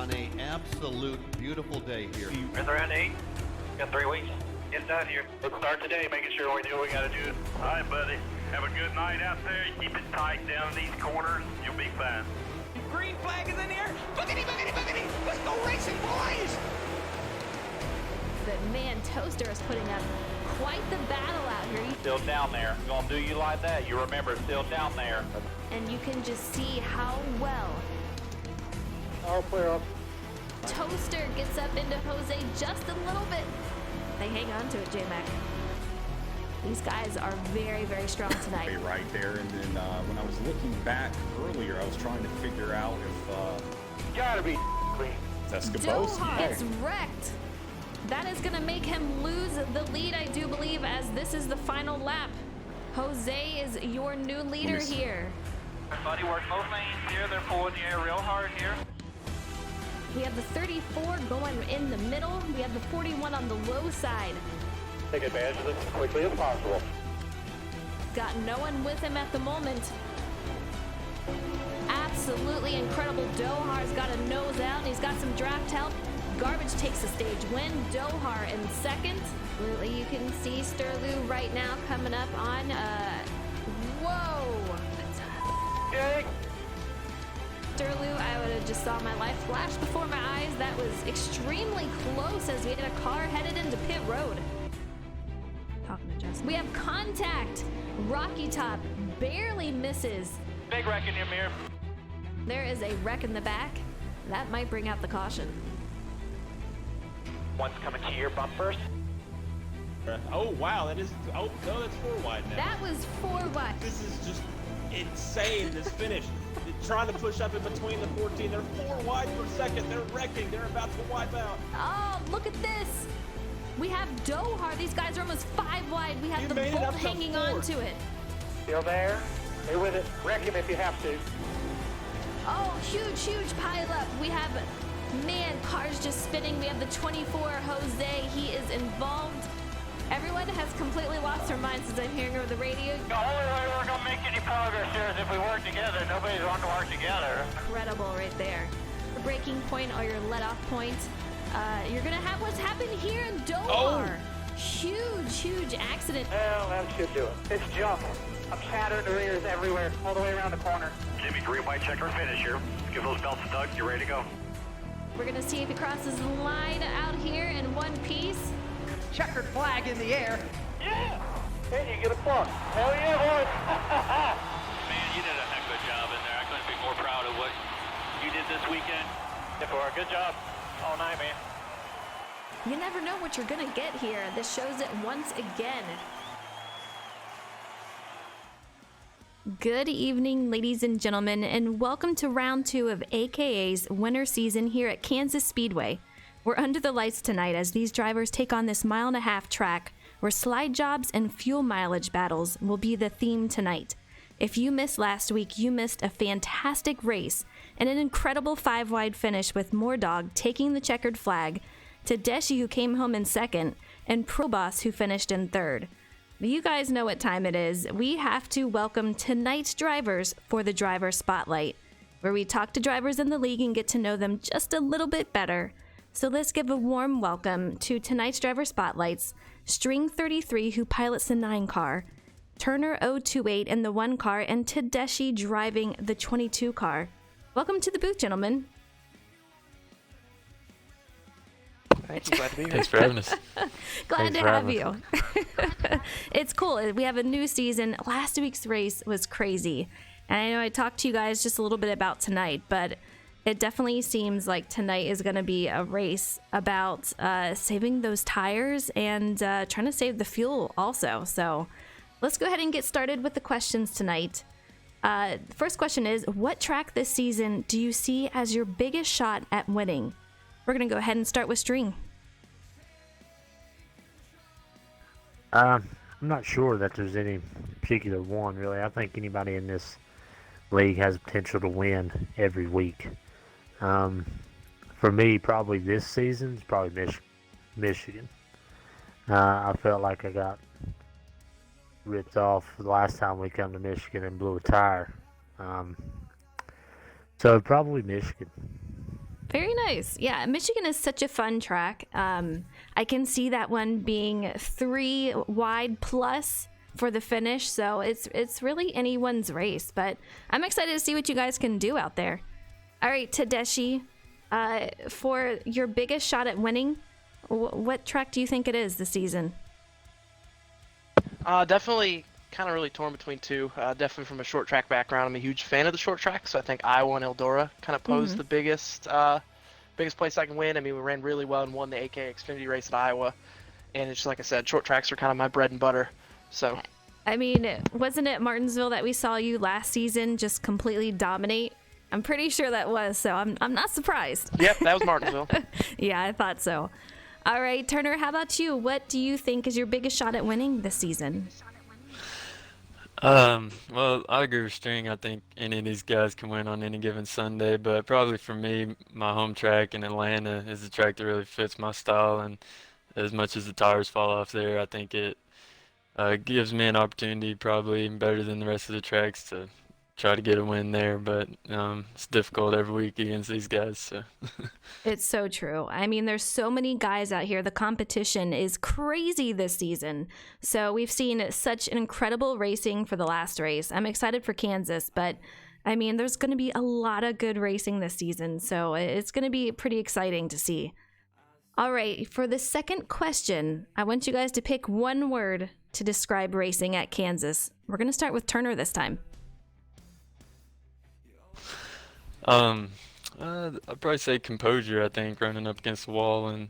on a absolute beautiful day here. It's around 8. Got 3 weeks. Get done here. Let's start today, making sure we do what we got to do. All right, buddy. Have a good night out there. Keep it tight down these corners. You'll be fine. Green flag is in the air. Boogity, boogity, boogity. Let's go racing, boys. But man, Toaster is putting up quite the battle out here. Still down there. Gonna do you like that. You remember, still down there. And you can just see how well I'll clear up. Toaster gets up into Jose just a little bit. They hang on to it, J-Mac. These guys are very, very strong tonight. Right there, and then when I was looking back earlier, I was trying to figure out if Gotta be clean. that's Doha Skaboski. gets wrecked. That is going to make him lose the lead, I do believe, as this is the final lap. Jose is your new leader here. Everybody work both lanes here. They're pulling the air real hard here. We have the 34 going in the middle. We have the 41 on the low side. Take advantage of this as quickly as possible. Got no one with him at the moment. Absolutely incredible. Dohar's got a nose out, and he's got some draft help. Garbage takes the stage win. Dohar in second. You can see Sterlu right now coming up on, whoa. Okay. Sterlu, I would have just saw my life flash before my eyes. That was extremely close as we had a car headed into pit road. Talking to Justin. We have contact. Rocky Top barely misses. Big wreck in your mirror. There is a wreck in the back. That might bring out the caution. One's coming to your bumpers. Oh wow, that is. Oh no, that's 4 wide now. That was 4 wide. This is just insane. This finish. They're trying to push up in between the 14. They're 4 wide per second. They're wrecking. They're about to wipe out. Oh, look at this. We have Dohar. These guys are almost 5 wide. We have You the made it Bolt up to hanging 4. on to it. Still there. Stay with it. Wreck him if you have to. Oh, huge pile up. We have, man, cars just spinning. We have the 24, Jose. He is involved. Everyone has completely lost their minds as I'm hearing over the radio. The only way we're gonna make any progress here is if we work together. Nobody's wanting to work together. Incredible right there. The braking point or your let-off point. You're going to have what's happened here in Dohar. Huge accident. Well, that should do it. It's junk. I'm shattering the rears everywhere, all the way around the corner. Jimmy, green, white, checker, finish here. Give those belts a tug. You're ready to go. We're going to see if he crosses the line out here in one piece. Checkered flag in the air. Yeah! Hey, you get a plug. Hell yeah, boy! Man, you did a heck of a job in there. I couldn't be more proud of what you did this weekend. Good job. All night, man. You never know what you're going to get here. This shows it once again. Good evening, ladies and gentlemen, and welcome to round 2 of AKA's winter season here at Kansas Speedway. We're under the lights tonight as these drivers take on this 1.5 mile track where slide jobs and fuel mileage battles will be the theme tonight. If you missed last week, you missed a fantastic race and an incredible 5 wide finish with Moordog taking the checkered flag, Tedeschi who came home in second, and Proboss who finished in third. You guys know what time it is. We have to welcome tonight's drivers for the Driver Spotlight, where we talk to drivers in the league and get to know them just a little bit better. So let's give a warm welcome to tonight's Driver Spotlights, String 33 who pilots the 9 car, Turner 028 in the 1 car, and Tedeschi driving the 22 car. Welcome to the booth, gentlemen. Thank you. Glad to be here. Thanks for having us. Glad to have you. It's cool. We have a new season. Last week's race was crazy. And I know I talked to you guys just a little bit about tonight, but it definitely seems like tonight is going to be a race about saving those tires and trying to save the fuel also. So let's go ahead and get started with the questions tonight. The first question is, what track this season do you see as your biggest shot at winning? We're going to go ahead and start with String. I'm not sure that there's any particular one, really. I think anybody in this league has potential to win every week. For me, probably this season's probably Michigan. I felt like I got ripped off the last time we come to Michigan and blew a tire. So probably Michigan. Very nice. Yeah, Michigan is such a fun track. I can see that one being 3 wide plus for the finish, so it's really anyone's race. But I'm excited to see what you guys can do out there. All right, Tedeschi, for your biggest shot at winning, what track do you think it is this season? Definitely kind of really torn between two. Definitely from a short track background, I'm a huge fan of the short track, so I think Iowa and Eldora kind of pose the biggest place I can win. I mean, we ran really well and won the AK Xfinity race at Iowa, and it's just like I said, short tracks are kind of my bread and butter. So, I mean, wasn't it Martinsville that we saw you last season just completely dominate? I'm pretty sure that was, so I'm not surprised. Yep, that was Martinsville. Yeah, I thought so. All right, Turner, how about you? What do you think is your biggest shot at winning this season? Well, I agree with String. I think any of these guys can win on any given Sunday, but probably for me, my home track in Atlanta is the track that really fits my style, and as much as the tires fall off there, I think it gives me an opportunity, probably even better than the rest of the tracks, to try to get a win there, but it's difficult every week against these guys. So. It's so true. I mean, there's so many guys out here. The competition is crazy this season. So we've seen such an incredible racing for the last race. I'm excited for Kansas, but I mean, there's going to be a lot of good racing this season. So it's going to be pretty exciting to see. All right, for the second question, I want you guys to pick one word to describe racing at Kansas. We're going to start with Turner this time. I'd probably say composure. I think running up against the wall and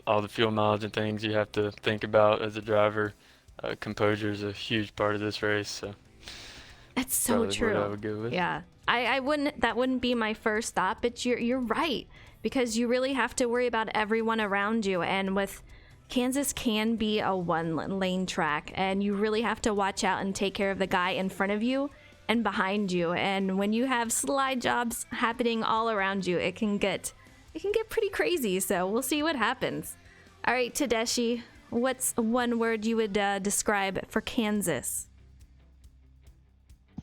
all the fuel mileage and things you have to think about as a driver. Composure is a huge part of this race. So that's so true. What I would go with. Yeah, I wouldn't. That wouldn't be my first thought, but you're right, because you really have to worry about everyone around you, and with Kansas can be a one-lane track, and you really have to watch out and take care of the guy in front of you and behind you. And when you have slide jobs happening all around you, it can get pretty crazy. So we'll see what happens. All right, Tedeschi, what's one word you would describe for Kansas?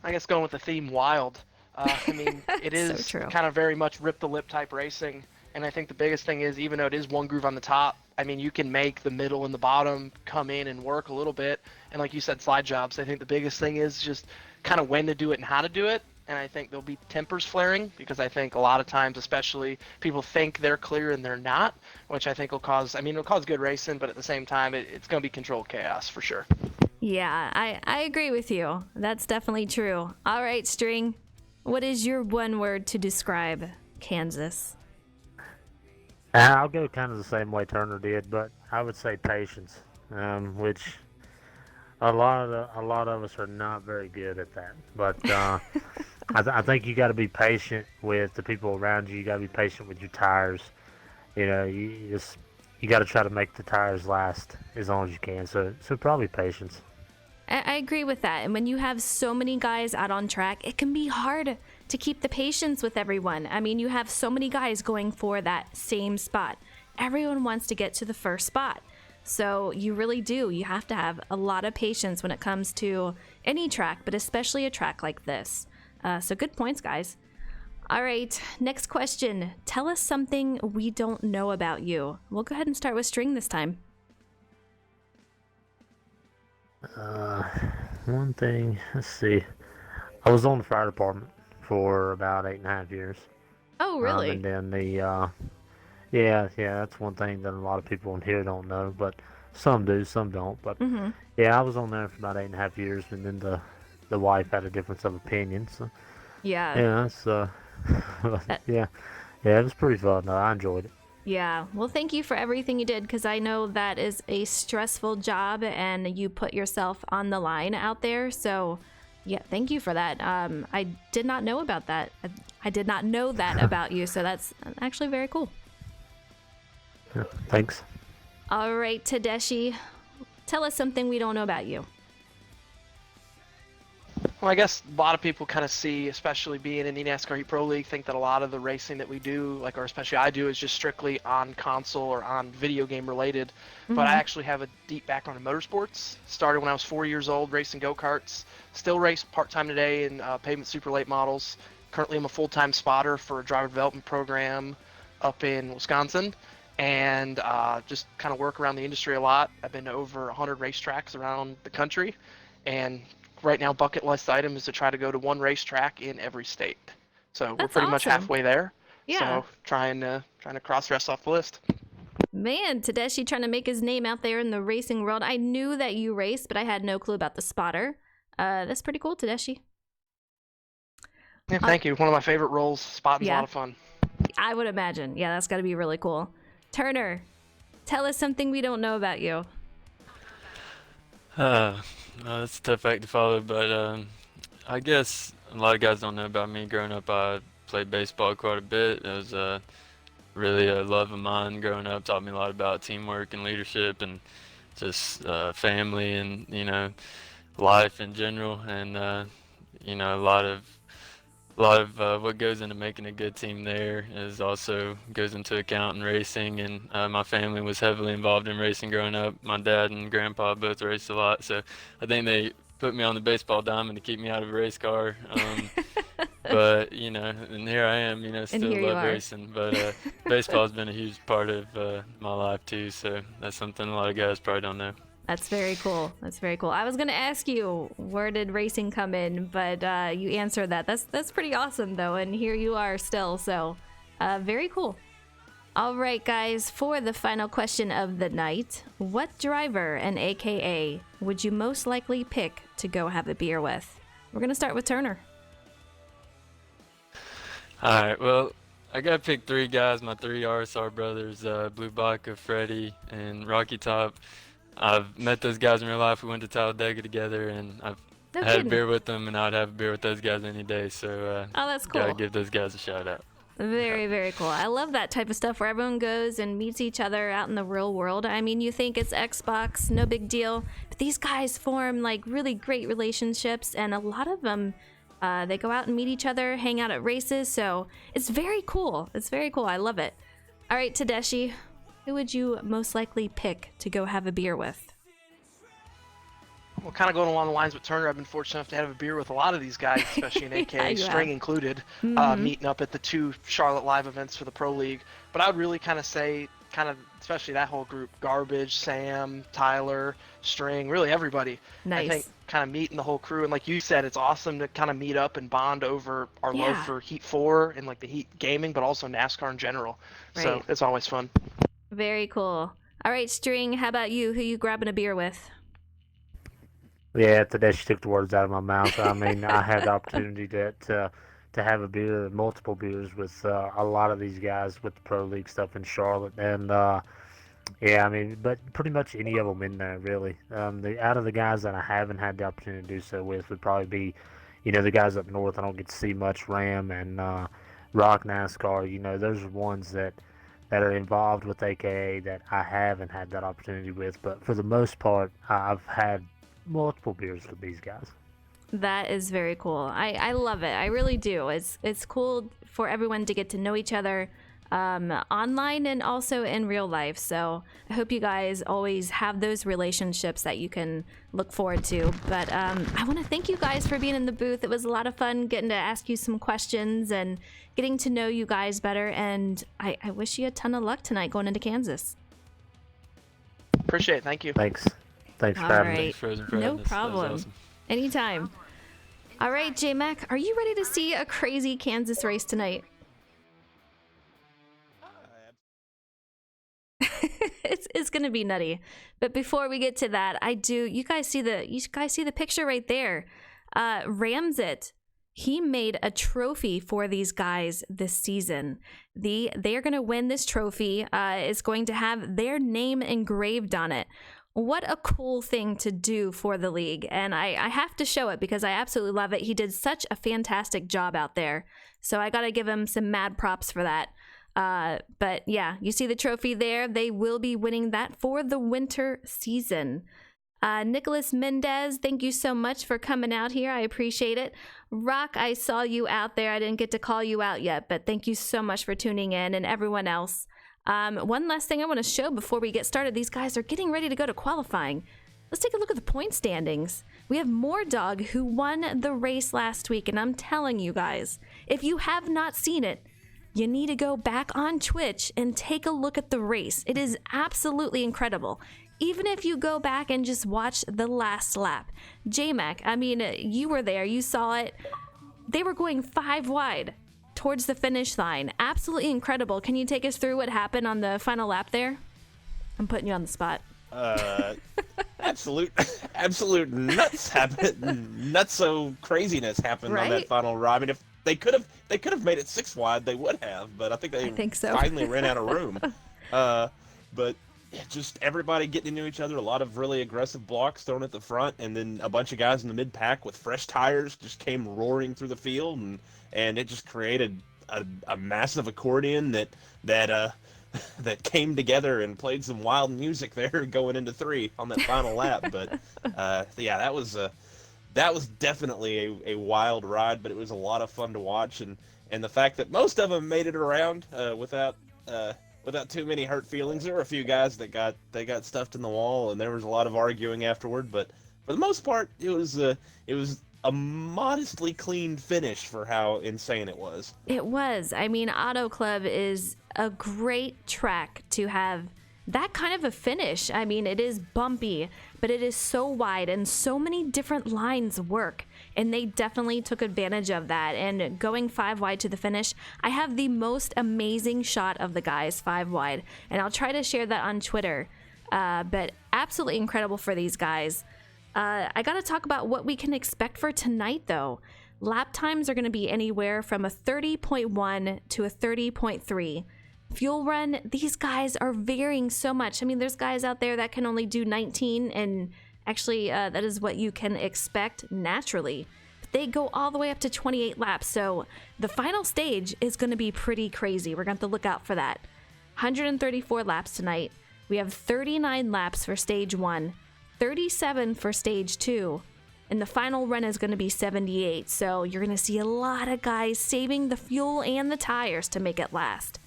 I guess going with the theme, wild. I mean, it is so kind of very much rip the lip type racing, and I think the biggest thing is, even though it is one groove on the top, I mean, you can make the middle and the bottom come in and work a little bit, and like you said, slide jobs. I think the biggest thing is just kind of when to do it and how to do it, and I think there'll be tempers flaring, because I think a lot of times, especially, people think they're clear and they're not, which I think will cause good racing, but at the same time, it's going to be controlled chaos for sure. Yeah, I agree with you. That's definitely true. All right, String, what is your one word to describe Kansas? I'll go kind of the same way Turner did, but I would say patience, which a lot of us are not very good at that. But I think you got to be patient with the people around you. You got to be patient with your tires. You know, you got to try to make the tires last as long as you can. So probably patience. I agree with that. And when you have so many guys out on track, it can be hard to keep the patience with everyone. I mean, you have so many guys going for that same spot. Everyone wants to get to the first spot. So you really do. You have to have a lot of patience when it comes to any track, but especially a track like this. So good points, guys. All right, next question. Tell us something we don't know about you. We'll go ahead and start with String this time. One thing, let's see. I was on the fire department for about 8.5 years. Oh, really? And then yeah, that's one thing that a lot of people in here don't know, but some do, some don't. But yeah, I was on there for about 8.5 years, and then the wife had a difference of opinion. So yeah, it's yeah, it was pretty fun. Though. I enjoyed it. Yeah, well, thank you for everything you did, because I know that is a stressful job, and you put yourself on the line out there. So yeah, thank you for that. I did not know about that. I did not know that about you, so that's actually very cool. Yeah, thanks. All right, Tedeschi, tell us something we don't know about you. Well, I guess a lot of people kind of see, especially being in the NASCAR Heat Pro League, think that a lot of the racing that we do, or especially I do, is just strictly on console or on video game related. But I actually have a deep background in motorsports. Started when I was 4 years old racing go-karts. Still race part-time today in pavement super late models. Currently, I'm a full-time spotter for a driver development program up in Wisconsin, and just kind of work around the industry a lot. I've been to over 100 racetracks around the country, and right now bucket list item is to try to go to one racetrack in every state. So we're pretty much halfway there. Yeah. So trying to cross the rest off the list. Man, Tedeschi trying to make his name out there in the racing world. I knew that you raced, but I had no clue about the spotter. That's pretty cool, Tedeschi. Yeah, thank you. One of my favorite roles. Spotting's a lot of fun. I would imagine. Yeah, that's got to be really cool. Turner, tell us something we don't know about you. That's a tough act to follow, but I guess a lot of guys don't know about me. Growing up, I played baseball quite a bit. It was really a love of mine growing up. Taught me a lot about teamwork and leadership and just family and, you know, life in general. And, you know, a lot of what goes into making a good team there is also goes into account in racing, and my family was heavily involved in racing growing up. My dad and grandpa both raced a lot, so I think they put me on the baseball diamond to keep me out of a race car. But, you know, and here I am, you know, still love racing. But baseball's been a huge part of my life too, so that's something a lot of guys probably don't know. That's very cool. That's very cool. I was going to ask you, where did racing come in? But you answered that. That's pretty awesome, though. And here you are still. So very cool. All right, guys. For the final question of the night, what driver and AKA would you most likely pick to go have a beer with? We're going to start with Turner. All right. Well, I got to pick three guys, my three RSR brothers, Blue Baca, Freddie, and Rocky Top. I've met those guys in real life. We went to Talladega together, and I've had a beer with them, and I'd have a beer with those guys any day. So that's cool. Gotta give those guys a shout out. Very, very cool. I love that type of stuff where everyone goes and meets each other out in the real world. I mean, you think it's Xbox, no big deal, but these guys form like really great relationships, and a lot of them, they go out and meet each other, hang out at races. So it's very cool. It's very cool. I love it. All right, Tedeschi, who would you most likely pick to go have a beer with? Well, kind of going along the lines with Turner, I've been fortunate enough to have a beer with a lot of these guys, especially in AKA, String included, meeting up at the 2 Charlotte live events for the Pro League. But I would really kind of say, especially that whole group, Garbage, Sam, Tyler, String, really everybody. Nice. I think kind of meeting the whole crew. And like you said, it's awesome to kind of meet up and bond over our love for Heat 4 and like the Heat gaming, but also NASCAR in general. Right. So it's always fun. Very cool. All right, String, how about you? Who you grabbing a beer with? Yeah, Tedeschi took the words out of my mouth. I mean, I had the opportunity to have a beer, multiple beers with a lot of these guys with the Pro League stuff in Charlotte, and yeah, I mean, but pretty much any of them in there really. Out of the guys that I haven't had the opportunity to do so with would probably be, you know, the guys up north. I don't get to see much. Ram and Rock NASCAR. You know, those are ones that are involved with AKA that I haven't had that opportunity with. But for the most part, I've had multiple beers with these guys. That is very cool. I love it. I really do. It's cool for everyone to get to know each other online and also in real life. So I hope you guys always have those relationships that you can look forward to. But I want to thank you guys for being in the booth. It was a lot of fun getting to ask you some questions and getting to know you guys better. And I wish you a ton of luck tonight going into Kansas. Appreciate it. Thank you. Thanks for having me. No problem. Awesome. Anytime. All right, J-Mac, are you ready to see a crazy Kansas race tonight? It's gonna be nutty. But before we get to that, you guys see the picture right there. Ramsit, he made a trophy for these guys this season. They are gonna win this trophy. It's going to have their name engraved on it. What a cool thing to do for the league. And I have to show it because I absolutely love it. He did such a fantastic job out there. So I got to give him some mad props for that. But yeah, you see the trophy there. They will be winning that for the winter season. Nicholas Mendez, thank you so much for coming out here. I appreciate it. Rock, I saw you out there. I didn't get to call you out yet, but thank you so much for tuning in, and everyone else. One last thing I want to show before we get started. These guys are getting ready to go to qualifying. Let's take a look at the point standings. We have Moordog, who won the race last week, and I'm telling you guys, if you have not seen it, you need to go back on Twitch and take a look at the race. It is absolutely incredible. Even if you go back and just watch the last lap. J-Mac, I mean, you were there, you saw it. They were going 5 wide towards the finish line. Absolutely incredible. Can you take us through what happened on the final lap there? I'm putting you on the spot. Absolute nuts happened. Nutso craziness happened on that final ride. I mean, if they could have made it 6 wide, they would have. But I think so. Finally ran out of room. But just everybody getting into each other. A lot of really aggressive blocks thrown at the front, and then a bunch of guys in the mid pack with fresh tires just came roaring through the field, and it just created a massive accordion that came together and played some wild music there going into 3 on that final lap. But yeah, that was definitely a wild ride, but it was a lot of fun to watch, and the fact that most of them made it around without too many hurt feelings. There were a few guys that got stuffed in the wall, and there was a lot of arguing afterward, but for the most part, it was a modestly clean finish for how insane it was. It was. I mean, Auto Club is a great track to have that kind of a finish. I mean, it is bumpy, but it is so wide and so many different lines work. And they definitely took advantage of that. And going 5 wide to the finish, I have the most amazing shot of the guys 5 wide. And I'll try to share that on Twitter. But absolutely incredible for these guys. I got to talk about what we can expect for tonight, though. Lap times are going to be anywhere from a 30.1 to a 30.3. Fuel run, these guys are varying so much. I mean, there's guys out there that can only do 19, and actually that is what you can expect naturally. But they go all the way up to 28 laps, so the final stage is going to be pretty crazy. We're going to have to look out for that. 134 laps tonight. We have 39 laps for stage 1, 37 for stage 2, and the final run is going to be 78. So you're going to see a lot of guys saving the fuel and the tires to make it last.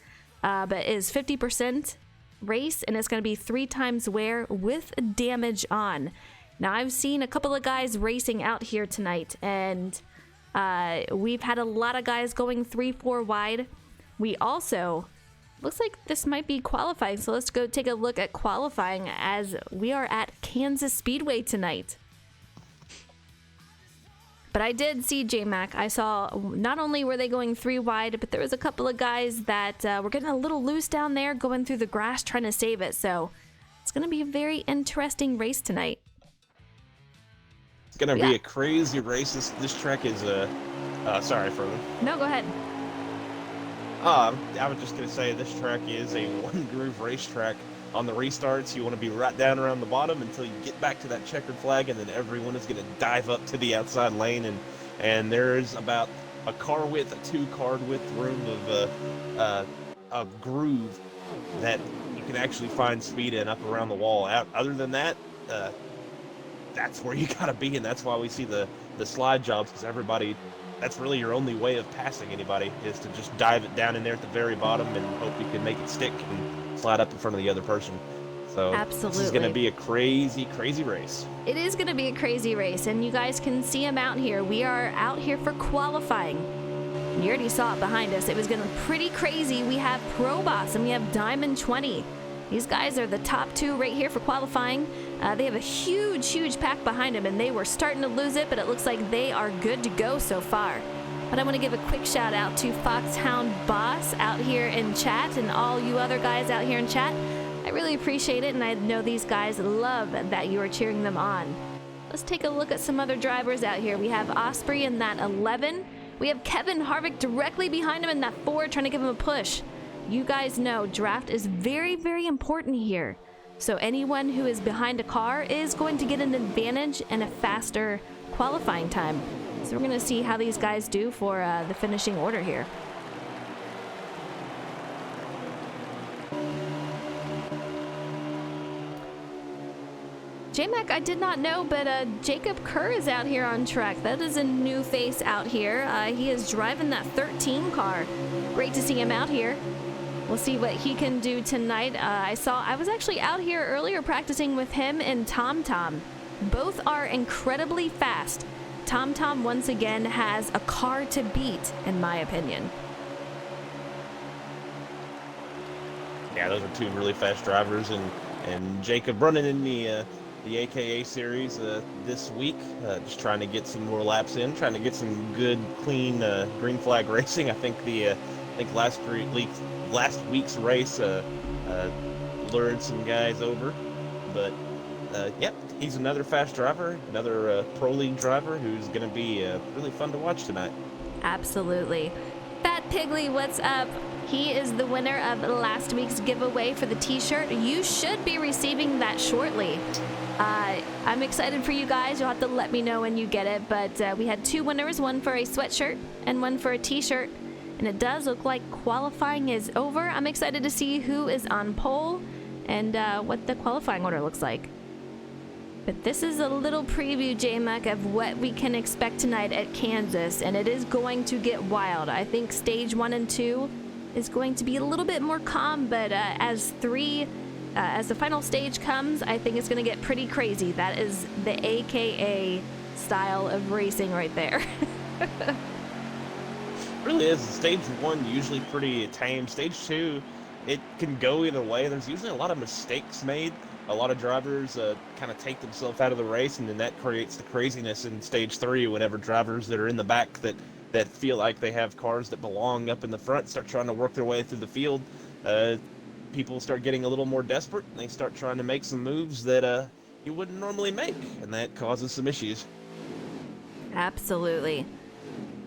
But it is 50% race, and it's going to be 3 times wear with damage on. Now, I've seen a couple of guys racing out here tonight, and we've had a lot of guys going 3-4 wide. We also, looks like this might be qualifying, so let's go take a look at qualifying as we are at Kansas Speedway tonight. But I did see J-Mac. I saw not only were they going 3 wide, but there was a couple of guys that were getting a little loose down there, going through the grass, trying to save it. So it's going to be a very interesting race tonight. It's going to be a crazy race. This track is sorry, Frozen. No, go ahead. I was just going to say this track is a one-groove racetrack. On the restarts, you want to be right down around the bottom until you get back to that checkered flag, and then everyone is going to dive up to the outside lane, and there's about a car width, a 2-car width room of a groove that you can actually find speed in up around the wall. Other than that, that's where you got to be, and that's why we see the slide jobs, because everybody, that's really your only way of passing anybody, is to just dive it down in there at the very bottom and hope you can make it stick and slide up in front of the other person. So absolutely, this is going to be a crazy, crazy race. It is going to be a crazy race, and you guys can see them out here. We are out here for qualifying. You already saw it behind us. It was going to be pretty crazy. We have Pro Boss and we have Diamond 20. These guys are the top 2 right here for qualifying. They have a huge, huge pack behind them, and they were starting to lose it, but it looks like they are good to go so far. But I want to give a quick shout out to Foxhound Boss out here in chat, and all you other guys out here in chat. I really appreciate it, and I know these guys love that you are cheering them on. Let's take a look at some other drivers out here. We have Osprey in that 11. We have Kevin Harvick directly behind him in that 4, trying to give him a push. You guys know draft is very, very important here. So anyone who is behind a car is going to get an advantage and a faster qualifying time. So we're going to see how these guys do for the finishing order here. J-Mac, I did not know, but Jacob Kerr is out here on track. That is a new face out here. He is driving that 13 car. Great to see him out here. We'll see what he can do tonight. I was actually out here earlier practicing with him and Tom Tom. Both are incredibly fast. Tom Tom once again has a car to beat, in my opinion. Yeah, those are two really fast drivers, and Jacob running in the AKA series this week, just trying to get some more laps in, trying to get some good, clean green flag racing. I think last week's race lured some guys over, but yep, he's another fast driver, another pro league driver who's going to be really fun to watch tonight. Absolutely. Fat Piggly, what's up? He is the winner of last week's giveaway for the t-shirt. You should be receiving that shortly. I'm excited for you guys. You'll have to let me know when you get it, but we had 2 winners, one for a sweatshirt and one for a t-shirt, and it does look like qualifying is over. I'm excited to see who is on pole and what the qualifying order looks like. But this is a little preview, J-Mac, of what we can expect tonight at Kansas, and it is going to get wild. I think stage 1 and 2 is going to be a little bit more calm, but as the final stage comes, I think it's going to get pretty crazy. That is the AKA style of racing right there. Really is. Stage 1 usually pretty tame. Stage 2, it can go either way. There's usually a lot of mistakes made. A lot of drivers kind of take themselves out of the race, and then that creates the craziness in stage 3 whenever drivers that are in the back that feel like they have cars that belong up in the front start trying to work their way through the field. People start getting a little more desperate, and they start trying to make some moves that you wouldn't normally make, and that causes some issues. Absolutely.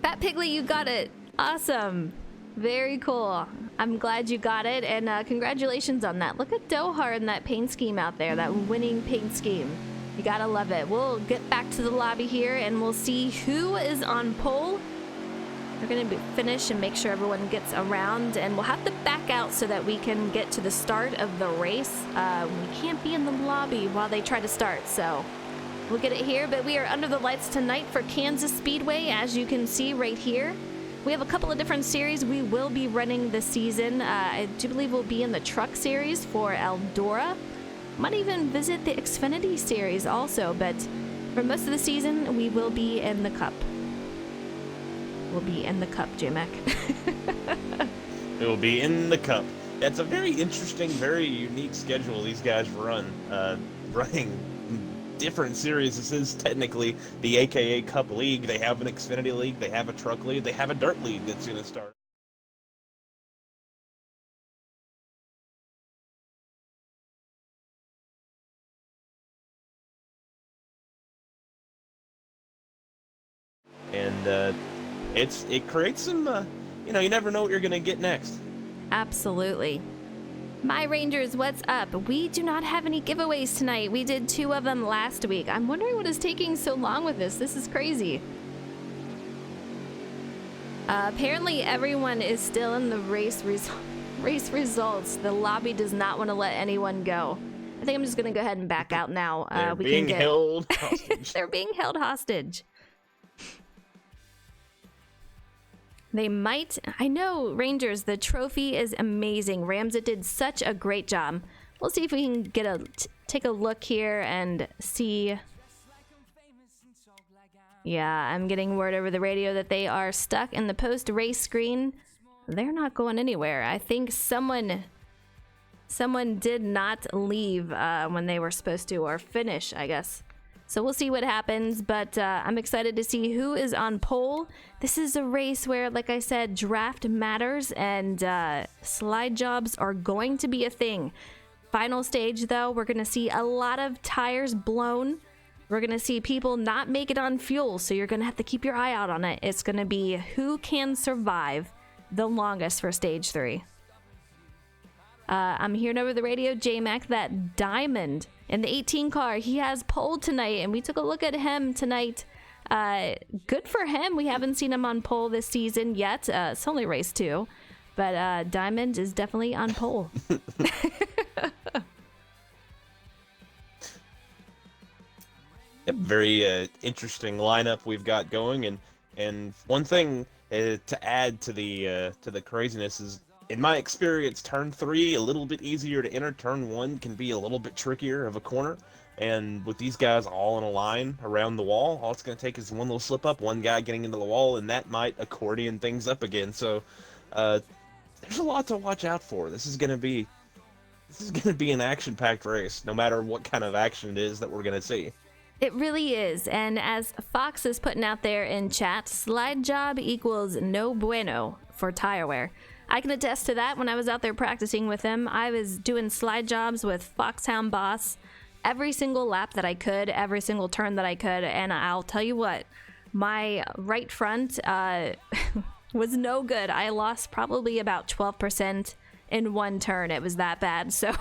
Fat Piggly, you got it. Awesome. Very cool. I'm glad you got it, and congratulations on that. Look at Dohar in that paint scheme out there, that winning paint scheme. You gotta love it. We'll get back to the lobby here, and we'll see who is on pole. We're going to finish and make sure everyone gets around, and we'll have to back out so that we can get to the start of the race. We can't be in the lobby while they try to start, so we'll get it here. But we are under the lights tonight for Kansas Speedway, as you can see right here. We have a couple of different series we will be running this season. I do believe we'll be in the truck series for Eldora. Might even visit the Xfinity series also, but for most of the season, we will be in the Cup. We'll be in the Cup, J-Mac. It will be in the Cup. It's a very interesting, very unique schedule these guys run. Running different series. This is technically the AKA Cup League. They have an Xfinity League. They have a Truck League. They have a Dirt League that's going to start. And it creates some, you never know what you're going to get next. Absolutely. My Rangers, what's up? We do not have any giveaways tonight. We did 2 of them last week. I'm wondering what is taking so long with this. This is crazy. Apparently everyone is still in the race results. The lobby does not want to let anyone go. I think I'm just going to go ahead and back out now. They're being held hostage. They're being held hostage. They might. I know, Rangers, the trophy is amazing. Ramza did such a great job. We'll see if we can get take a look here and see. Yeah, I'm getting word over the radio that they are stuck in the post-race screen. They're not going anywhere. I think someone did not leave when they were supposed to, or finish, I guess. So we'll see what happens, but I'm excited to see who is on pole. This is a race where, like I said, draft matters, and slide jobs are going to be a thing. Final stage, though, we're going to see a lot of tires blown. We're going to see people not make it on fuel, so you're going to have to keep your eye out on it. It's going to be who can survive the longest for stage 3. I'm hearing over the radio, J-Mac, that Diamond in the 18 car, he has pole tonight, and we took a look at him tonight. Good for him. We haven't seen him on pole this season yet. It's only race 2, but Diamond is definitely on pole. Yep, very interesting lineup we've got going, and one thing to add to the craziness is in my experience, turn 3 a little bit easier to enter. Turn 1 can be a little bit trickier of a corner. And with these guys all in a line around the wall, all it's going to take is one little slip up, one guy getting into the wall, and that might accordion things up again. So there's a lot to watch out for. This is going to be an action-packed race, no matter what kind of action it is that we're going to see. It really is. And as Fox is putting out there in chat, slide job equals no bueno for tire wear. I can attest to that. When I was out there practicing with him, I was doing slide jobs with Foxhound Boss every single lap that I could, every single turn that I could, and I'll tell you what, my right front was no good. I lost probably about 12% in one turn. It was that bad. So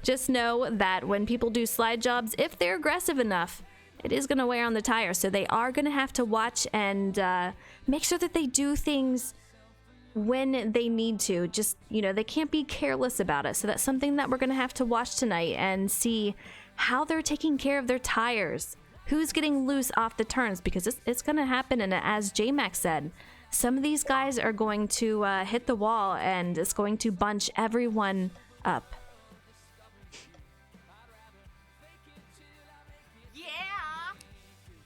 just know that when people do slide jobs, if they're aggressive enough, it is going to wear on the tire. So they are going to have to watch and make sure that they do things when they need to. Just, they can't be careless about it. So that's something that we're going to have to watch tonight and see how they're taking care of their tires, who's getting loose off the turns, because it's going to happen. And as J-Mac said, some of these guys are going to hit the wall, and it's going to bunch everyone up.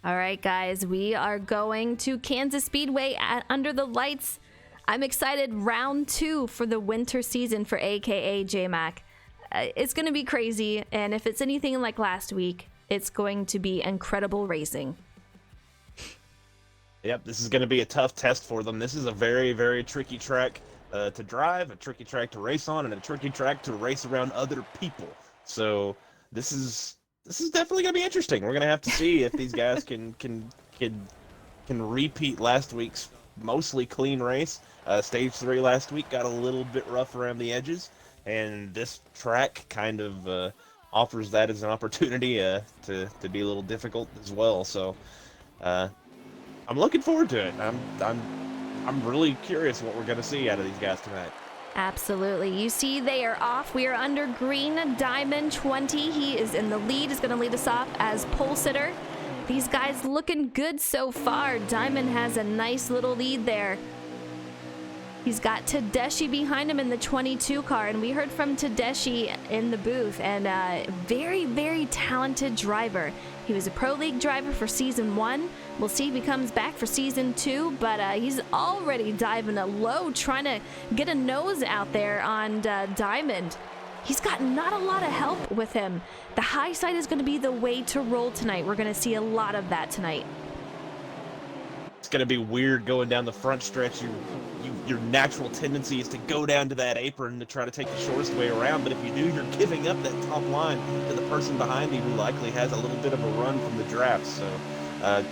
All right, guys, we are going to Kansas Speedway under the lights. I'm excited. Round 2 for the winter season for AKA J-Mac. It's going to be crazy, and if it's anything like last week, it's going to be incredible racing. Yep, this is going to be a tough test for them. This is a very, very tricky track to drive, a tricky track to race on, and a tricky track to race around other people. So this is definitely going to be interesting. We're going to have to see if these guys can repeat last week's mostly clean race. Stage 3 last week got a little bit rough around the edges, and this track kind of offers that as an opportunity to be a little difficult as well. So I'm looking forward to it. I'm really curious what we're going to see out of these guys tonight. Absolutely. You see they are off. We are under green. Diamond 20. He is in the lead. Is going to lead us off as pole sitter. These guys looking good so far. Diamond has a nice little lead there. He's got Tedeschi behind him in the 22 car, and we heard from Tedeschi in the booth, and very, very talented driver. He was a Pro League driver for Season 1. We'll see if he comes back for Season 2, but he's already diving a low, trying to get a nose out there on Diamond. He's got not a lot of help with him. The high side is going to be the way to roll tonight. We're going to see a lot of that tonight. It's going to be weird going down the front stretch. Your natural tendency is to go down to that apron to try to take the shortest way around, but if you do, you're giving up that top line to the person behind you who likely has a little bit of a run from the draft. So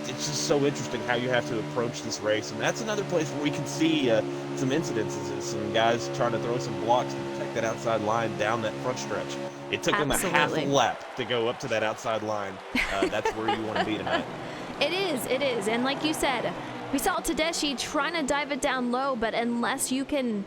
it's just so interesting how you have to approach this race, and that's another place where we can see some incidences, is some guys trying to throw some blocks to protect that outside line down that front stretch. It took them a half a lap to go up to that outside line. That's where you want to be tonight. It is, and like you said, we saw Tedeschi trying to dive it down low, but unless you can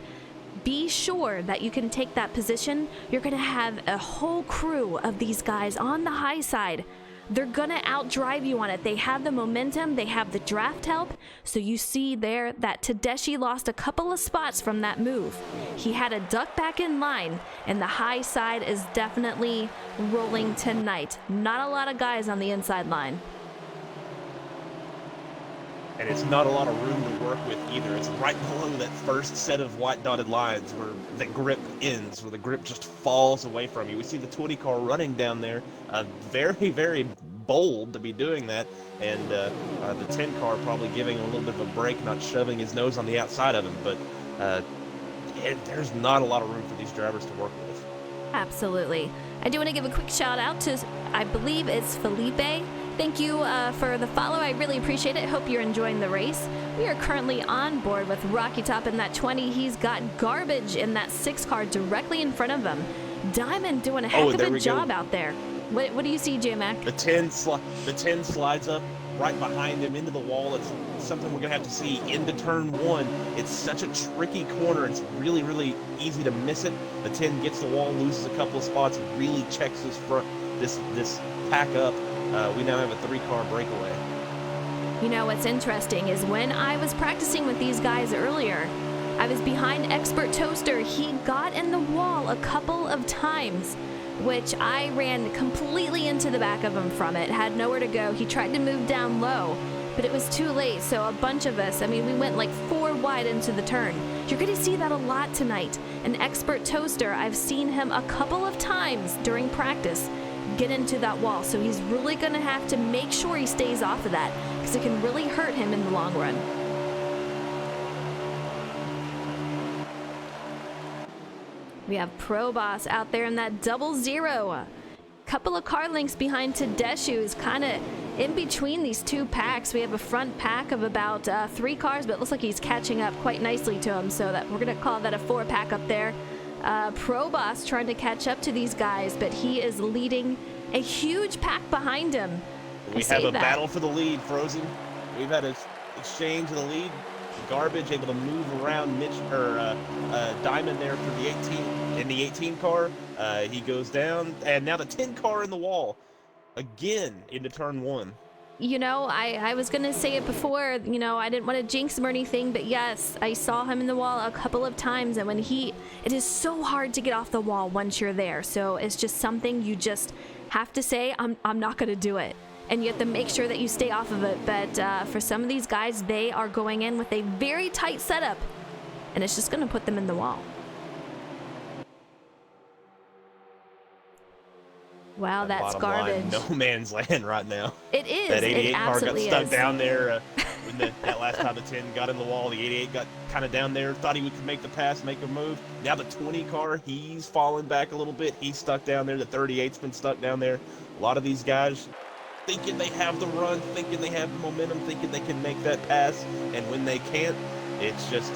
be sure that you can take that position, you're going to have a whole crew of these guys on the high side. They're going to outdrive you on it. They have the momentum, they have the draft help, so you see there that Tedeschi lost a couple of spots from that move. He had to duck back in line, and the high side is definitely rolling tonight. Not a lot of guys on the inside line. And it's not a lot of room to work with either. It's right below that first set of white dotted lines where the grip ends, where the grip just falls away from you. We see the 20 car running down there, very, very bold to be doing that, and the 10 car probably giving him a little bit of a break, not shoving his nose on the outside of him, but there's not a lot of room for these drivers to work with. Absolutely. I do want to give a quick shout out to, I believe it's Felipe. Thank you for the follow. I really appreciate it. Hope you're enjoying the race. We are currently on board with Rocky Top in that 20. He's got Garbage in that 6 car directly in front of him. Diamond doing a heck of a job out there. What do you see, J-Mac? The 10 slides up right behind him into the wall. It's something we're going to have to see into turn 1. It's such a tricky corner. It's really, really easy to miss it. The 10 gets the wall, loses a couple of spots, really checks his front, this pack up. We now have a 3-car breakaway. You know, what's interesting is when I was practicing with these guys earlier, I was behind Expert Toaster. He got in the wall a couple of times, which I ran completely into the back of him from it, had nowhere to go. He tried to move down low, but it was too late, so a bunch of us, we went like 4 wide into the turn. You're going to see that a lot tonight. An Expert Toaster, I've seen him a couple of times during practice get into that wall, so he's really going to have to make sure he stays off of that, because it can really hurt him in the long run. We have Pro Boss out there in that 00. Couple of car lengths behind Tedeschi, who's kind of in between these 2 packs. We have a front pack of about 3 cars, but it looks like he's catching up quite nicely to him, so that we're going to call that a 4 pack up there. Pro Boss trying to catch up to these guys, but he is leading a huge pack behind him. We have a battle for the lead, Frozen. We've had an exchange of the lead. Garbage able to move around Diamond there for the 18 in the 18 car. He goes down, and now the 10 car in the wall again into turn 1. I was going to say it before, I didn't want to jinx him or anything, but yes, I saw him in the wall a couple of times, and it is so hard to get off the wall once you're there, so it's just something you just have to say, I'm not going to do it, and you have to make sure that you stay off of it, but for some of these guys, they are going in with a very tight setup, and it's just going to put them in the wall. Wow, that's garbage. Line, no man's land right now. It is. That 88 car got stuck is. down there when that last time the 10 got in the wall. The 88 got kind of down there, thought he could make the pass, make a move. Now the 20 car, he's fallen back a little bit. He's stuck down there. The 38's been stuck down there. A lot of these guys thinking they have the run, thinking they have the momentum, thinking they can make that pass, and when they can't, it's just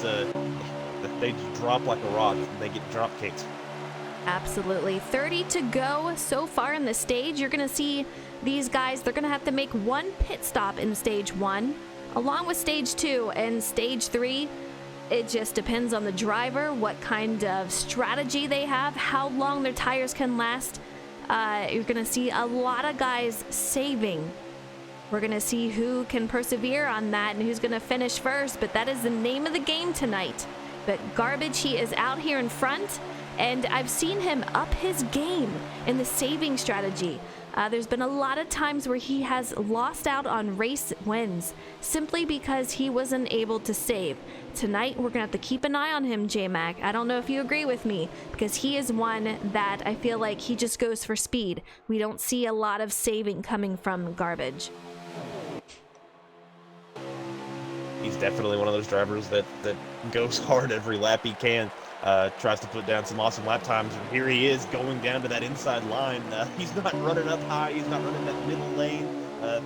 they just drop like a rock and they get drop kicked. Absolutely. 30 to go so far in the stage. You're going to see these guys, they're going to have to make 1 pit stop in stage 1, along with stage 2 and stage 3. It just depends on the driver, what kind of strategy they have, how long their tires can last. You're going to see a lot of guys saving. We're going to see who can persevere on that and who's going to finish first, but that is the name of the game tonight. But Garbage, he is out here in front, and I've seen him up his game in the saving strategy. There's been a lot of times where he has lost out on race wins simply because he wasn't able to save. Tonight, we're going to have to keep an eye on him, J-Mac. I don't know if you agree with me, because he is one that I feel like he just goes for speed. We don't see a lot of saving coming from Garbage. He's definitely one of those drivers that goes hard every lap he can. Tries to put down some awesome lap times, and here he is going down to that inside line. He's not running up high, he's not running that middle lane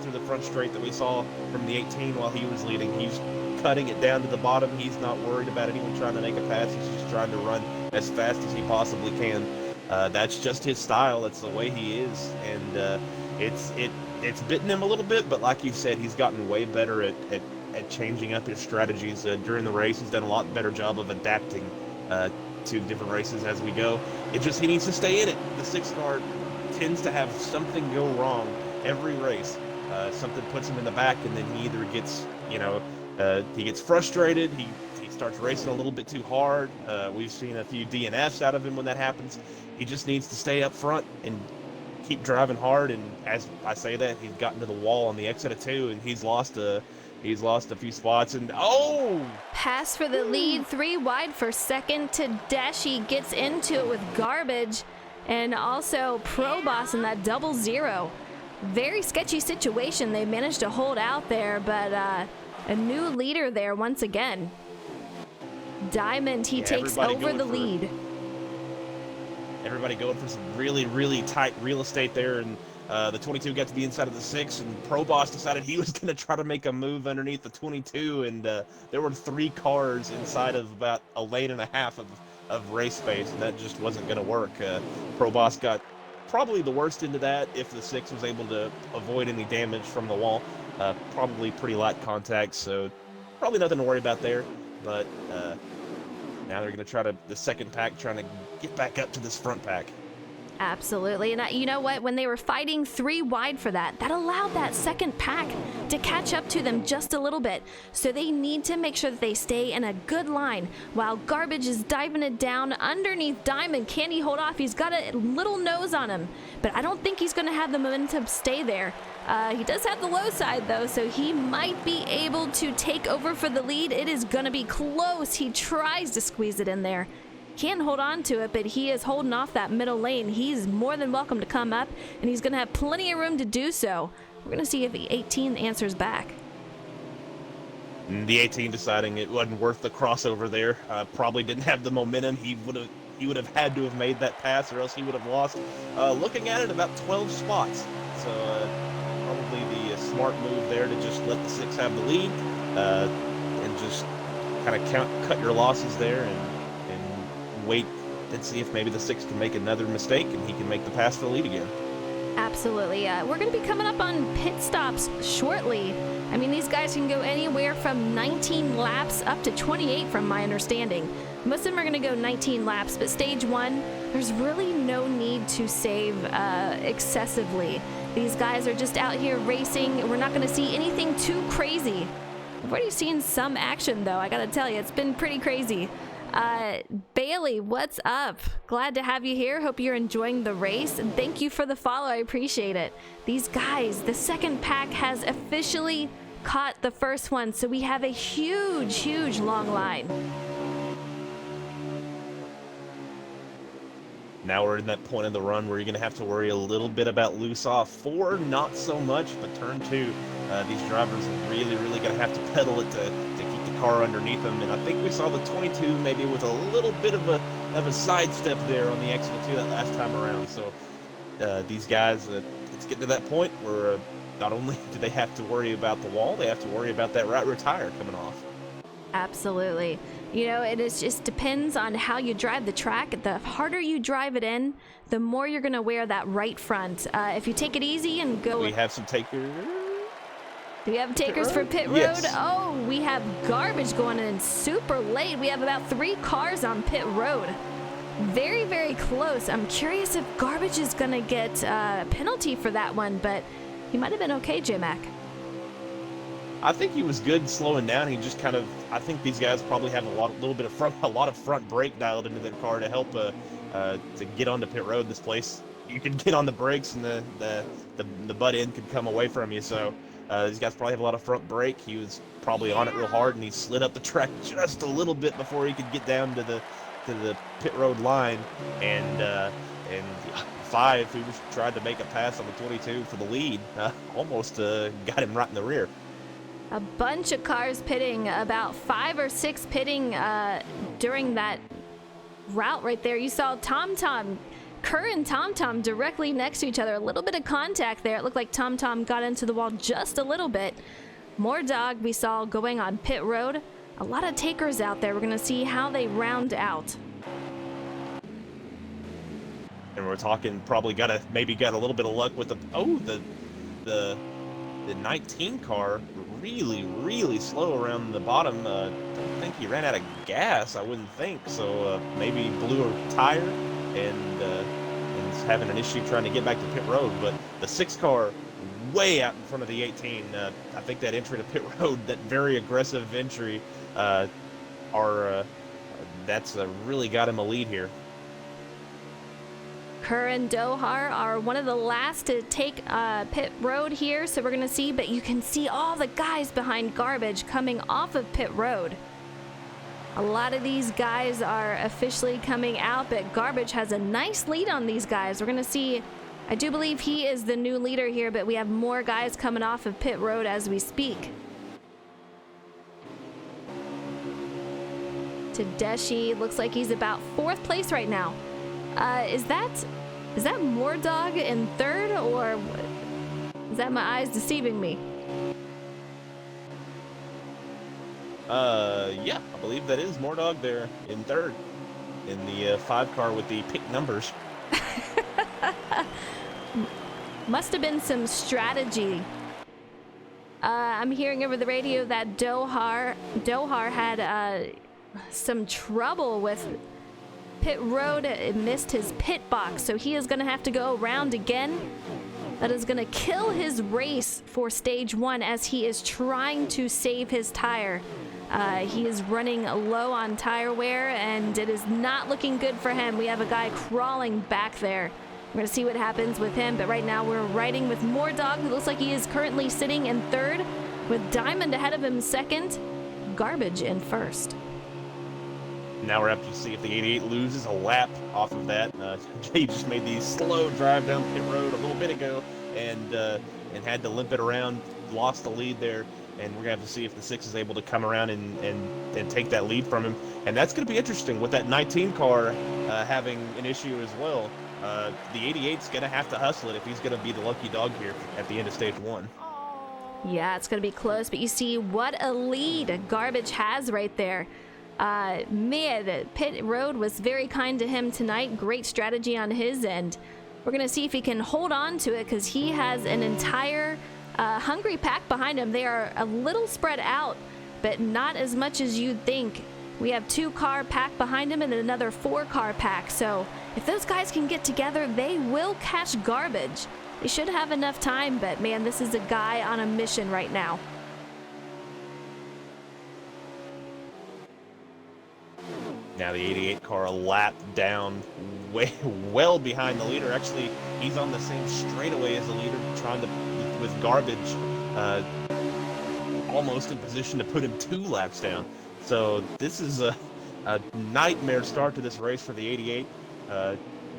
through the front straight that we saw from the 18 while he was leading. He's cutting it down to the bottom. He's not worried about anyone trying to make a pass. He's just trying to run as fast as he possibly can. That's just his style. That's the way he is, and it's bitten him a little bit, but like you said, he's gotten way better at changing up his strategies during the race. He's done a lot better job of adapting to different races as we go. He needs to stay in it. The 6 car tends to have something go wrong every race. Something puts him in the back, and then he either gets, he gets frustrated. He starts racing a little bit too hard. We've seen a few DNFs out of him when that happens. He just needs to stay up front and keep driving hard. And as I say that, he's gotten to the wall on the exit of 2, and he's lost a few spots, and pass for the lead, 3 wide for second. Tedeschi gets into it with Garbage, and also Pro Boss in that 00. Very sketchy situation. They managed to hold out there, but a new leader there once again. Diamond, he takes over the lead. Everybody going for some really, really tight real estate there, and the 22 got to the inside of the 6, and Pro Boss decided he was going to try to make a move underneath the 22, and there were 3 cars inside of about a lane and a half of race space, and that just wasn't going to work. Pro Boss got probably the worst into that if the 6 was able to avoid any damage from the wall. Probably pretty light contact, so probably nothing to worry about there, but now they're going to try the second pack, trying to get back up to this front pack. Absolutely. And you know what? When they were fighting 3 wide for that allowed that second pack to catch up to them just a little bit. So they need to make sure that they stay in a good line while Garbage is diving it down underneath Diamond. Can he hold off? He's got a little nose on him, but I don't think he's going to have the momentum stay there. He does have the low side, though, so he might be able to take over for the lead. It is going to be close. He tries to squeeze it in there. Can't hold on to it, but he is holding off that middle lane. He's more than welcome to come up, and he's going to have plenty of room to do so. We're going to see if the 18 answers back. The 18 deciding it wasn't worth the crossover there. Probably didn't have the momentum. He would have had to have made that pass, or else he would have lost. Looking at it, about 12 spots. So probably the smart move there to just let the 6 have the lead, and just kind of cut your losses there and wait and see if maybe the 6 can make another mistake and he can make the pass to the lead again. Absolutely. We're going to be coming up on pit stops shortly. I mean, these guys can go anywhere from 19 laps up to 28 from my understanding. Most of them are going to go 19 laps, but stage 1, there's really no need to save excessively. These guys are just out here racing. We're not going to see anything too crazy. I've already seen some action, though. I got to tell you, it's been pretty crazy. Bailey, what's up? Glad to have you here. Hope you're enjoying the race. And thank you for the follow. I appreciate it. These guys, the second pack has officially caught the first one. So we have a huge, huge long line. Now we're in that point of the run where you're going to have to worry a little bit about loose off. 4, not so much, but turn 2, these drivers are really going to have to pedal it to keep the car underneath them. And I think we saw the 22 maybe with a little bit of a sidestep there on the exit 2 that last time around. So these guys, it's getting to that point where not only do they have to worry about the wall, they have to worry about that right rear tire coming off. Absolutely. You know, it is just depends on how you drive the track. The harder you drive it in, the more you're going to wear that right front. If you take it easy and go... We have some takers. Do we have takers for pit road? Yes. Oh, we have Garbage going in super late. We have about 3 cars on pit road. Very, very close. I'm curious if Garbage is going to get a penalty for that one, but he might have been okay, J-Mac. I think he was good slowing down. He just kind of, I think these guys probably have a lot of front brake dialed into their car to help to get onto pit road. This place, you can get on the brakes and the butt end could come away from you. So these guys probably have a lot of front brake. He was probably on it real hard, and he slid up the track just a little bit before he could get down to the pit road line. And 5, who just tried to make a pass on the 22 for the lead, almost got him right in the rear. A bunch of cars pitting, about 5 or 6 pitting during that route right there. You saw TomTom, Kerr and TomTom directly next to each other. A little bit of contact there. It looked like TomTom got into the wall just a little bit. More dog we saw going on pit road. A lot of takers out there. We're going to see how they round out. And we're talking probably got a little bit of luck with the 19 car. Really slow around the bottom. I don't think he ran out of gas, I wouldn't think. So maybe blew a tire and is having an issue trying to get back to pit road. But the 6 car way out in front of the 18. I think that entry to pit road, that very aggressive entry, that's really got him a lead here. Kerr and Dohar are one of the last to take pit road here, so we're going to see, but you can see all the guys behind Garbage coming off of pit road. A lot of these guys are officially coming out, but Garbage has a nice lead on these guys. We're going to see, I do believe he is the new leader here, but we have more guys coming off of pit road as we speak. Tedeschi looks like he's about 4th place right now. Is that Mordog in 3rd, or is that my eyes deceiving me? Yeah, I believe that is Mordog there in 3rd in the 5 car with the pink numbers. Must have been some strategy. I'm hearing over the radio that Dohar had some trouble with Pit Road missed his pit box, so he is going to have to go around again. That is going to kill his race for stage 1 as he is trying to save his tire. He is running low on tire wear, and it is not looking good for him. We have a guy crawling back there. We're going to see what happens with him, but right now we're riding with Mordog. It looks like he is currently sitting in 3rd, with Diamond ahead of him 2nd, Garbage in 1st. Now we're up to see if the 88 loses a lap off of that. He just made the slow drive down pit road a little bit ago and had to limp it around, lost the lead there, and we're going to have to see if the 6 is able to come around and take that lead from him. And that's going to be interesting with that 19 car having an issue as well. The 88's going to have to hustle it if he's going to be the lucky dog here at the end of stage 1. Yeah, it's going to be close, but you see what a lead Garbage has right there. Man, Pit Road was very kind to him tonight. Great strategy on his end. We're going to see if he can hold on to it because he has an entire Hungry pack behind him. They are a little spread out, but not as much as you'd think. We have 2-car pack behind him and another 4-car pack. So if those guys can get together, they will catch Garbage. They should have enough time, but man, this is a guy on a mission right now. Now the 88 car a lap down, well behind the leader. Actually, he's on the same straightaway as the leader, trying to, with Garbage, almost in position to put him 2 laps down. So this is a nightmare start to this race for the 88.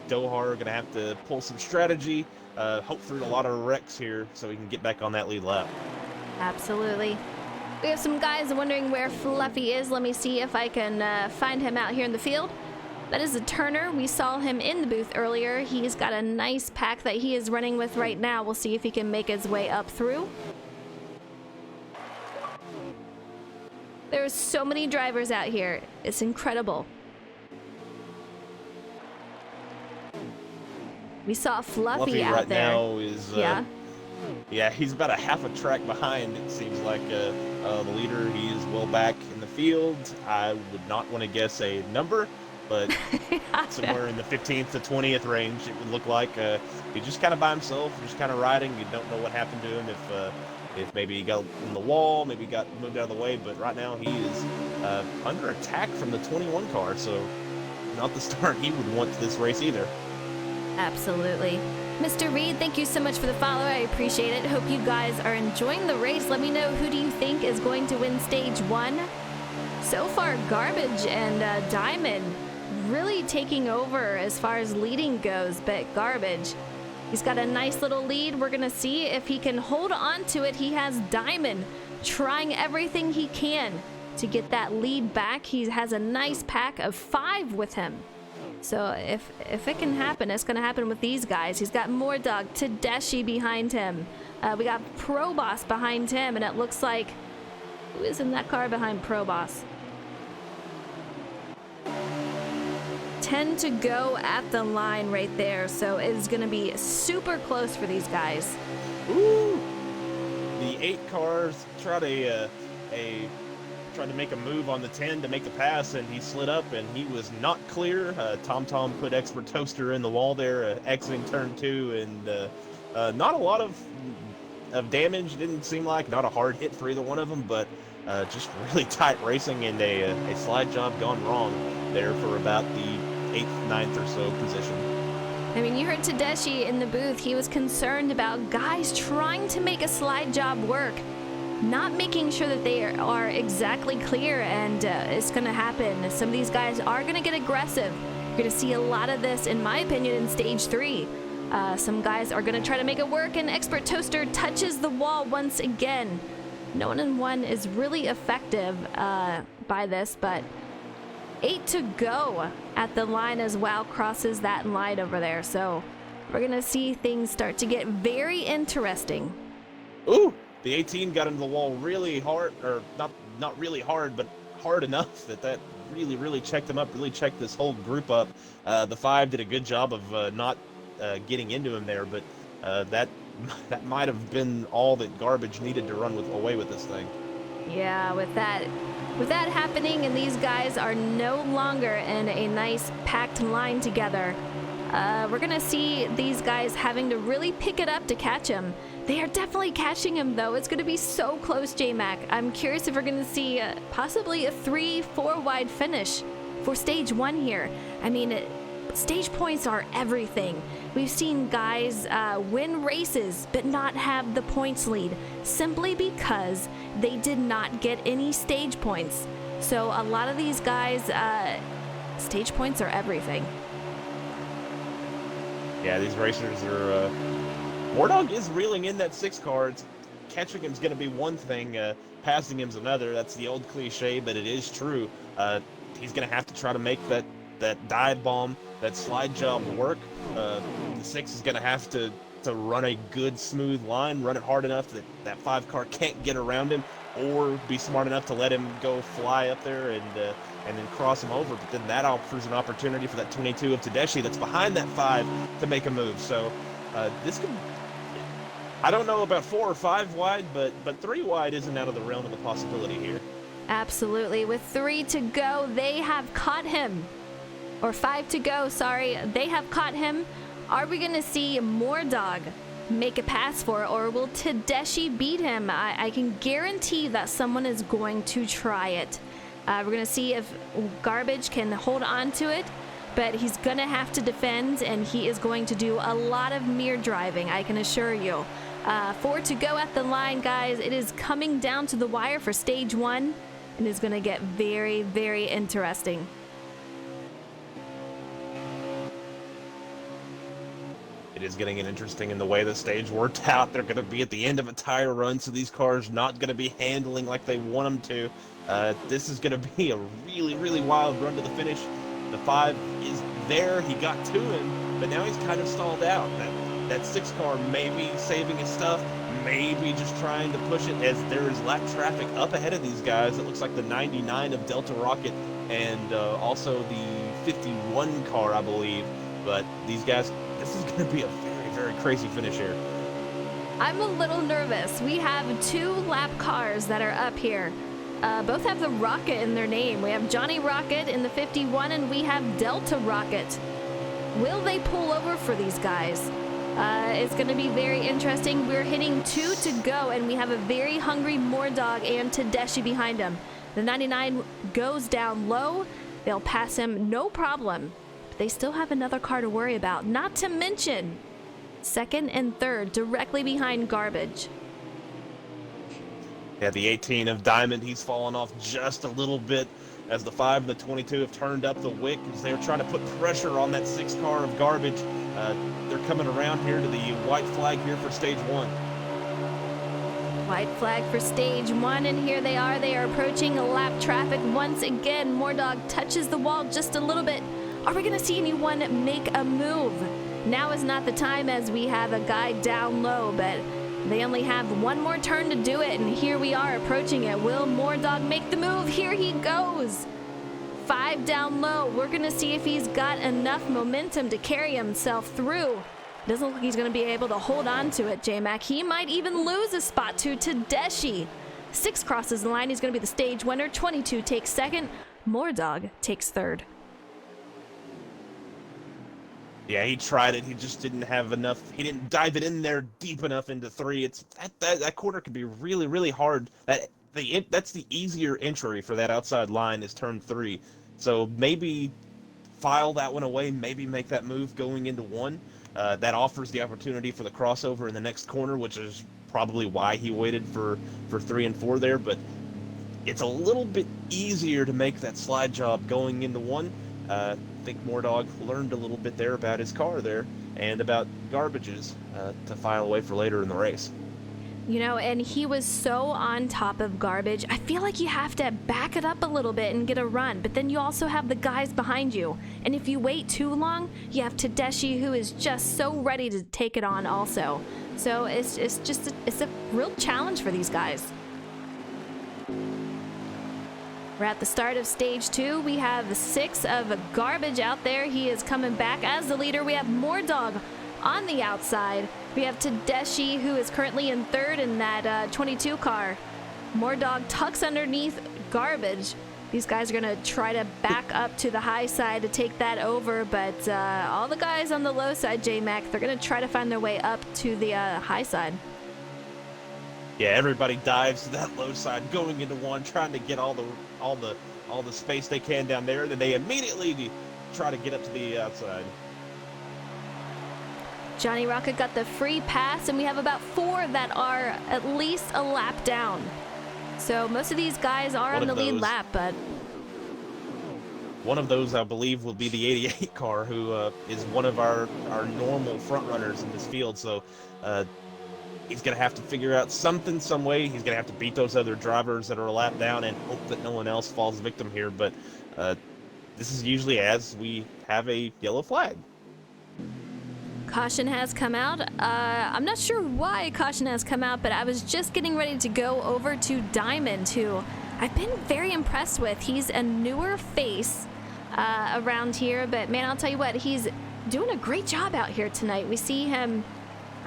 Dohar going to have to pull some strategy, hope for a lot of wrecks here so he can get back on that lead lap. Absolutely. We have some guys wondering where Fluffy is. Let me see if I can find him out here in the field. That is a Turner. We saw him in the booth earlier. He's got a nice pack that he is running with right now. We'll see if he can make his way up through. There's so many drivers out here. It's incredible. We saw Fluffy out right there. Now is yeah, he's about a half a track behind. It seems like the leader. He is well back in the field. I would not want to guess a number, but somewhere in the 15th to 20th range, it would look like. He's just kind of by himself, just kind of riding. You don't know what happened to him, if maybe he got in the wall, maybe he got moved out of the way, but right now he is under attack from the 21 car, so not the start he would want to this race either. Absolutely. Mr. Reed, thank you so much for the follow. I appreciate it. Hope you guys are enjoying the race. Let me know, who do you think is going to win stage 1? So far, Garbage and Diamond really taking over as far as leading goes, but Garbage, he's got a nice little lead. We're going to see if he can hold on to it. He has Diamond trying everything he can to get that lead back. He has a nice pack of 5 with him. So if it can happen, it's going to happen with these guys. He's got Mordog, Tedeschi behind him. We got Proboss behind him, and it looks like, who is in that car behind Proboss? 10 to go at the line right there, so it's going to be super close for these guys. Ooh! The 8 cars tried to make a move on the 10 to make the pass, and he slid up, and he was not clear. TomTom put Expert Toaster in the wall there, exiting turn 2, and not a lot of damage, didn't seem like. Not a hard hit for either one of them, but just really tight racing, and a slide job gone wrong there for about the 8th, 9th or so position. I mean, you heard Tedeschi in the booth. He was concerned about guys trying to make a slide job work, not making sure that they are exactly clear, and it's going to happen. Some of these guys are going to get aggressive. You're going to see a lot of this, in my opinion, in stage 3. Some guys are going to try to make it work, and Expert Toaster touches the wall once again. No one in one is really effective by this, but 8 to go at the line as WoW crosses that line over there. So we're going to see things start to get very interesting. Ooh! The 18 got into the wall really hard, or not really hard, but hard enough that really checked them up, really checked this whole group up. The 5 did a good job of not getting into him there, but that might have been all that Garbage needed to run away with this thing. Yeah, with that happening, and these guys are no longer in a nice packed line together. We're gonna see these guys having to really pick it up to catch him. They are definitely catching him, though. It's gonna be so close, J-Mac. I'm curious if we're gonna see possibly a 3-4 wide finish for stage 1 here. I mean, stage points are everything. We've seen guys win races but not have the points lead simply because they did not get any stage points. So a lot of these guys, stage points are everything. Yeah, these racers are... Wardog is reeling in that 6 car. Catching him's going to be one thing, passing him's another. That's the old cliche, but it is true. He's going to have to try to make that dive bomb, that slide job work. The 6 is going to have to run a good, smooth line, run it hard enough that 5 car can't get around him, or be smart enough to let him go fly up there and then cross him over. But then that offers an opportunity for that 22 of Tedeschi that's behind that 5 to make a move. So this could... I don't know about 4 or 5 wide, but 3 wide isn't out of the realm of the possibility here. Absolutely. With 3 to go, they have caught him. Or 5 to go, sorry. They have caught him. Are we going to see Mordog make a pass for it, or will Tedeschi beat him? I can guarantee that someone is going to try it. We're going to see if Garbage can hold on to it, but he's going to have to defend, and he is going to do a lot of mirror driving, I can assure you. 4 to go at the line, guys. It is coming down to the wire for stage 1, and it's going to get very, very interesting. It is getting interesting in the way the stage worked out. They're going to be at the end of a tire run, so these cars not going to be handling like they want them to. This is going to be a really, really wild run to the finish. The 5 is there. He got to him, but now he's kind of stalled out. That 6 car maybe saving his stuff, maybe just trying to push it as there is lap traffic up ahead of these guys. It looks like the 99 of Delta Rocket and also the 51 car, I believe. But these guys, this is going to be a very, very crazy finish here. I'm a little nervous. We have 2 lap cars that are up here. Both have the Rocket in their name. We have Johnny Rocket in the 51, and we have Delta Rocket. Will they pull over for these guys? It's going to be very interesting. We're hitting 2 to go, and we have a very hungry Mordog and Tedeschi behind him. The 99 goes down low. They'll pass him, no problem. But they still have another car to worry about, not to mention 2nd and 3rd directly behind Garbage. Yeah, the 18 of Diamond, he's fallen off just a little bit as the 5 and the 22 have turned up the wick as they're trying to put pressure on that 6 car of Garbage. They're coming around here to the white flag here for stage 1. White flag for stage 1, and here they are. They are approaching lap traffic once again. Mordog touches the wall just a little bit. Are we going to see anyone make a move? Now is not the time as we have a guy down low, but they only have one more turn to do it, and here we are approaching it. Will Mordog make the move? Here he goes. 5 down low. We're going to see if he's got enough momentum to carry himself through. Doesn't look like he's going to be able to hold on to it, J-Mac. He might even lose a spot to Tedeschi. 6 crosses the line. He's going to be the stage winner. 22 takes 2nd. Mordog takes 3rd. Yeah, he tried it. He just didn't have enough. He didn't dive it in there deep enough into 3. It's that corner could be really, really hard. That's the easier entry for that outside line is turn 3. So maybe file that one away. Maybe make that move going into 1. That offers the opportunity for the crossover in the next corner, which is probably why he waited for 3 and 4 there. But it's a little bit easier to make that slide job going into 1. I think Mordog learned a little bit there about his car there and about Garbage's to file away for later in the race. You know, and he was so on top of Garbage. I feel like you have to back it up a little bit and get a run, but then you also have the guys behind you. And if you wait too long, you have Tedeschi, who is just so ready to take it on also. So it's a real challenge for these guys. We're at the start of stage 2. We have 6 of Garbage out there. He is coming back as the leader. We have Mordog on the outside. We have Tedeschi, who is currently in 3rd in that 22 car. Mordog tucks underneath Garbage. These guys are going to try to back up to the high side to take that over, but all the guys on the low side, J-Mac, they're going to try to find their way up to the high side. Yeah, everybody dives to that low side, going into one, trying to get all the space they can down there. Then they immediately try to get up to the outside. Johnny Rocket got the free pass, and we have about 4 that are at least a lap down. So most of these guys are on the lead lap, but one of those, I believe, will be the 88 car, who is one of our normal front runners in this field. So he's going to have to figure out something, some way. He's going to have to beat those other drivers that are a lap down and hope that no one else falls victim here. But this is usually as we have a yellow flag. Caution has come out. I'm not sure why caution has come out, but I was just getting ready to go over to Diamond, who I've been very impressed with. He's a newer face around here, but man, I'll tell you what, he's doing a great job out here tonight. We see him,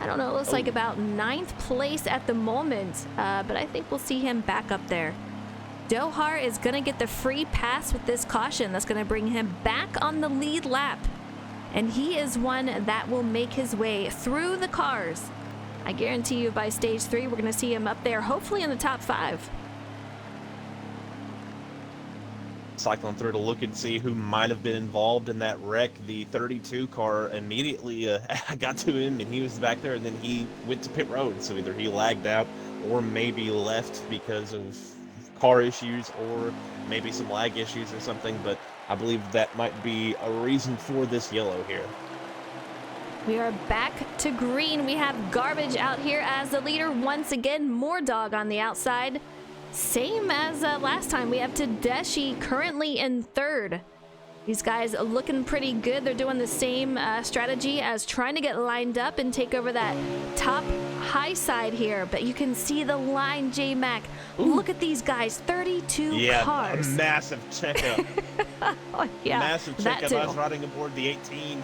I don't know, it looks like about 9th place at the moment, but I think we'll see him back up there. Dohar is going to get the free pass with this caution. That's going to bring him back on the lead lap. And he is one that will make his way through the cars. I guarantee you by stage 3, we're going to see him up there, hopefully in the top 5. Cycling through to look and see who might have been involved in that wreck. The 32 car immediately got to him, and he was back there, and then he went to pit road. So either he lagged out or maybe left because of car issues or maybe some lag issues or something, but I believe that might be a reason for this yellow here. We are back to green. We have Garbage out here as the leader once again. Mordog on the outside. Same as last time. We have Tedeschi currently in 3rd. These guys are looking pretty good. They're doing the same strategy as trying to get lined up and take over that top high side here. But you can see the line, J-Mac. Look at these guys, 32 cars. Yeah, a massive checkup. Oh, yeah, massive checkup. I was riding aboard the 18.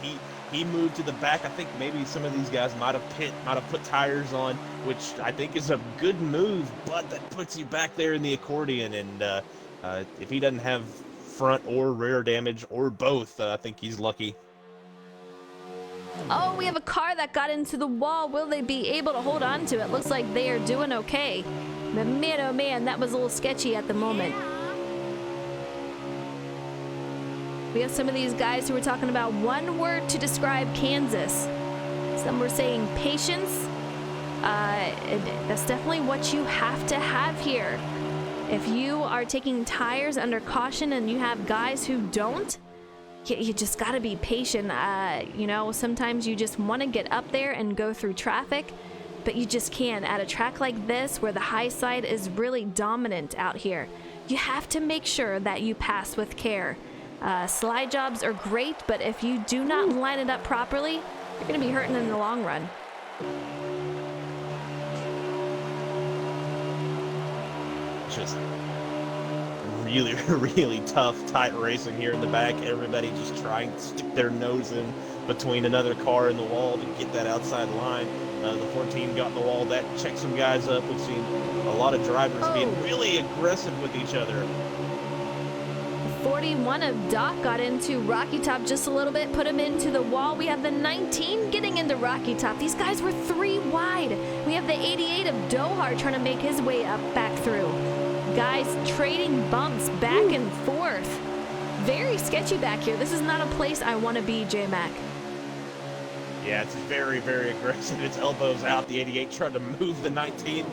He moved to the back. I think maybe some of these guys might have put tires on, which I think is a good move, but that puts you back there in the accordion. And if he doesn't have front or rear damage or both, I think he's lucky. Oh, we have a car that got into the wall. Will they be able to hold on to it? Looks like they are doing okay. But man, oh man, that was a little sketchy at the moment. We have some of these guys who were talking about one word to describe Kansas. Some were saying patience. That's definitely what you have to have here. If you are taking tires under caution and you have guys who don't, you just got to be patient. You know, sometimes you just want to get up there and go through traffic, but you just can't. At a track like this, where the high side is really dominant out here, you have to make sure that you pass with care. Slide jobs are great, but if you do not line it up properly, you're going to be hurting in the long run. Just really, really tough, tight racing here in the back. Everybody just trying to stick their nose in between another car and the wall to get that outside line. The 14 got in the wall. That checked some guys up. We've seen a lot of drivers being really aggressive with each other. 41 of Doc got into Rocky Top just a little bit, put him into the wall. We have the 19 getting into Rocky Top. These guys were 3 wide. We have the 88 of Dohar trying to make his way up back through. Guys trading bumps back and forth. Very sketchy back here. This is not a place I want to be, J-Mac. Yeah, it's very, very aggressive. Its elbows out. The 88 trying to move the 19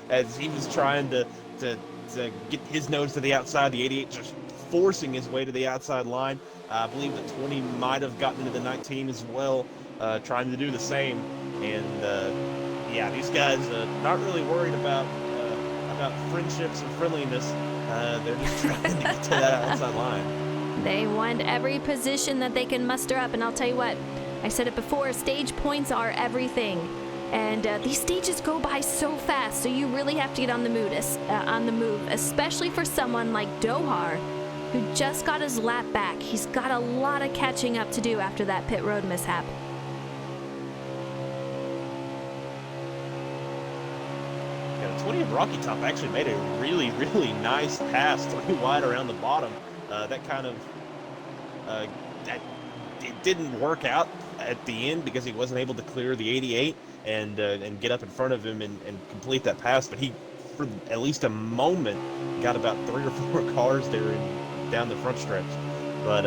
as he was trying to get his nose to the outside. The 88 just forcing his way to the outside line. I believe the 20 might have gotten into the 19 as well, trying to do the same. And yeah, these guys not really worried about friendships and friendliness. They're just trying to get to that outside line. They want every position that they can muster up, and I'll tell you what, I said it before, stage points are everything. And these stages go by so fast, so you really have to get on the move, especially for someone like Dohar, who just got his lap back. He's got a lot of catching up to do after that pit road mishap. Yeah, the and Rocky Top actually made a really, really nice pass 3 wide around the bottom. That kind of that it didn't work out at the end because he wasn't able to clear the 88 and get up in front of him and complete that pass. But he, for at least a moment, got about 3 or 4 cars there down the front stretch. But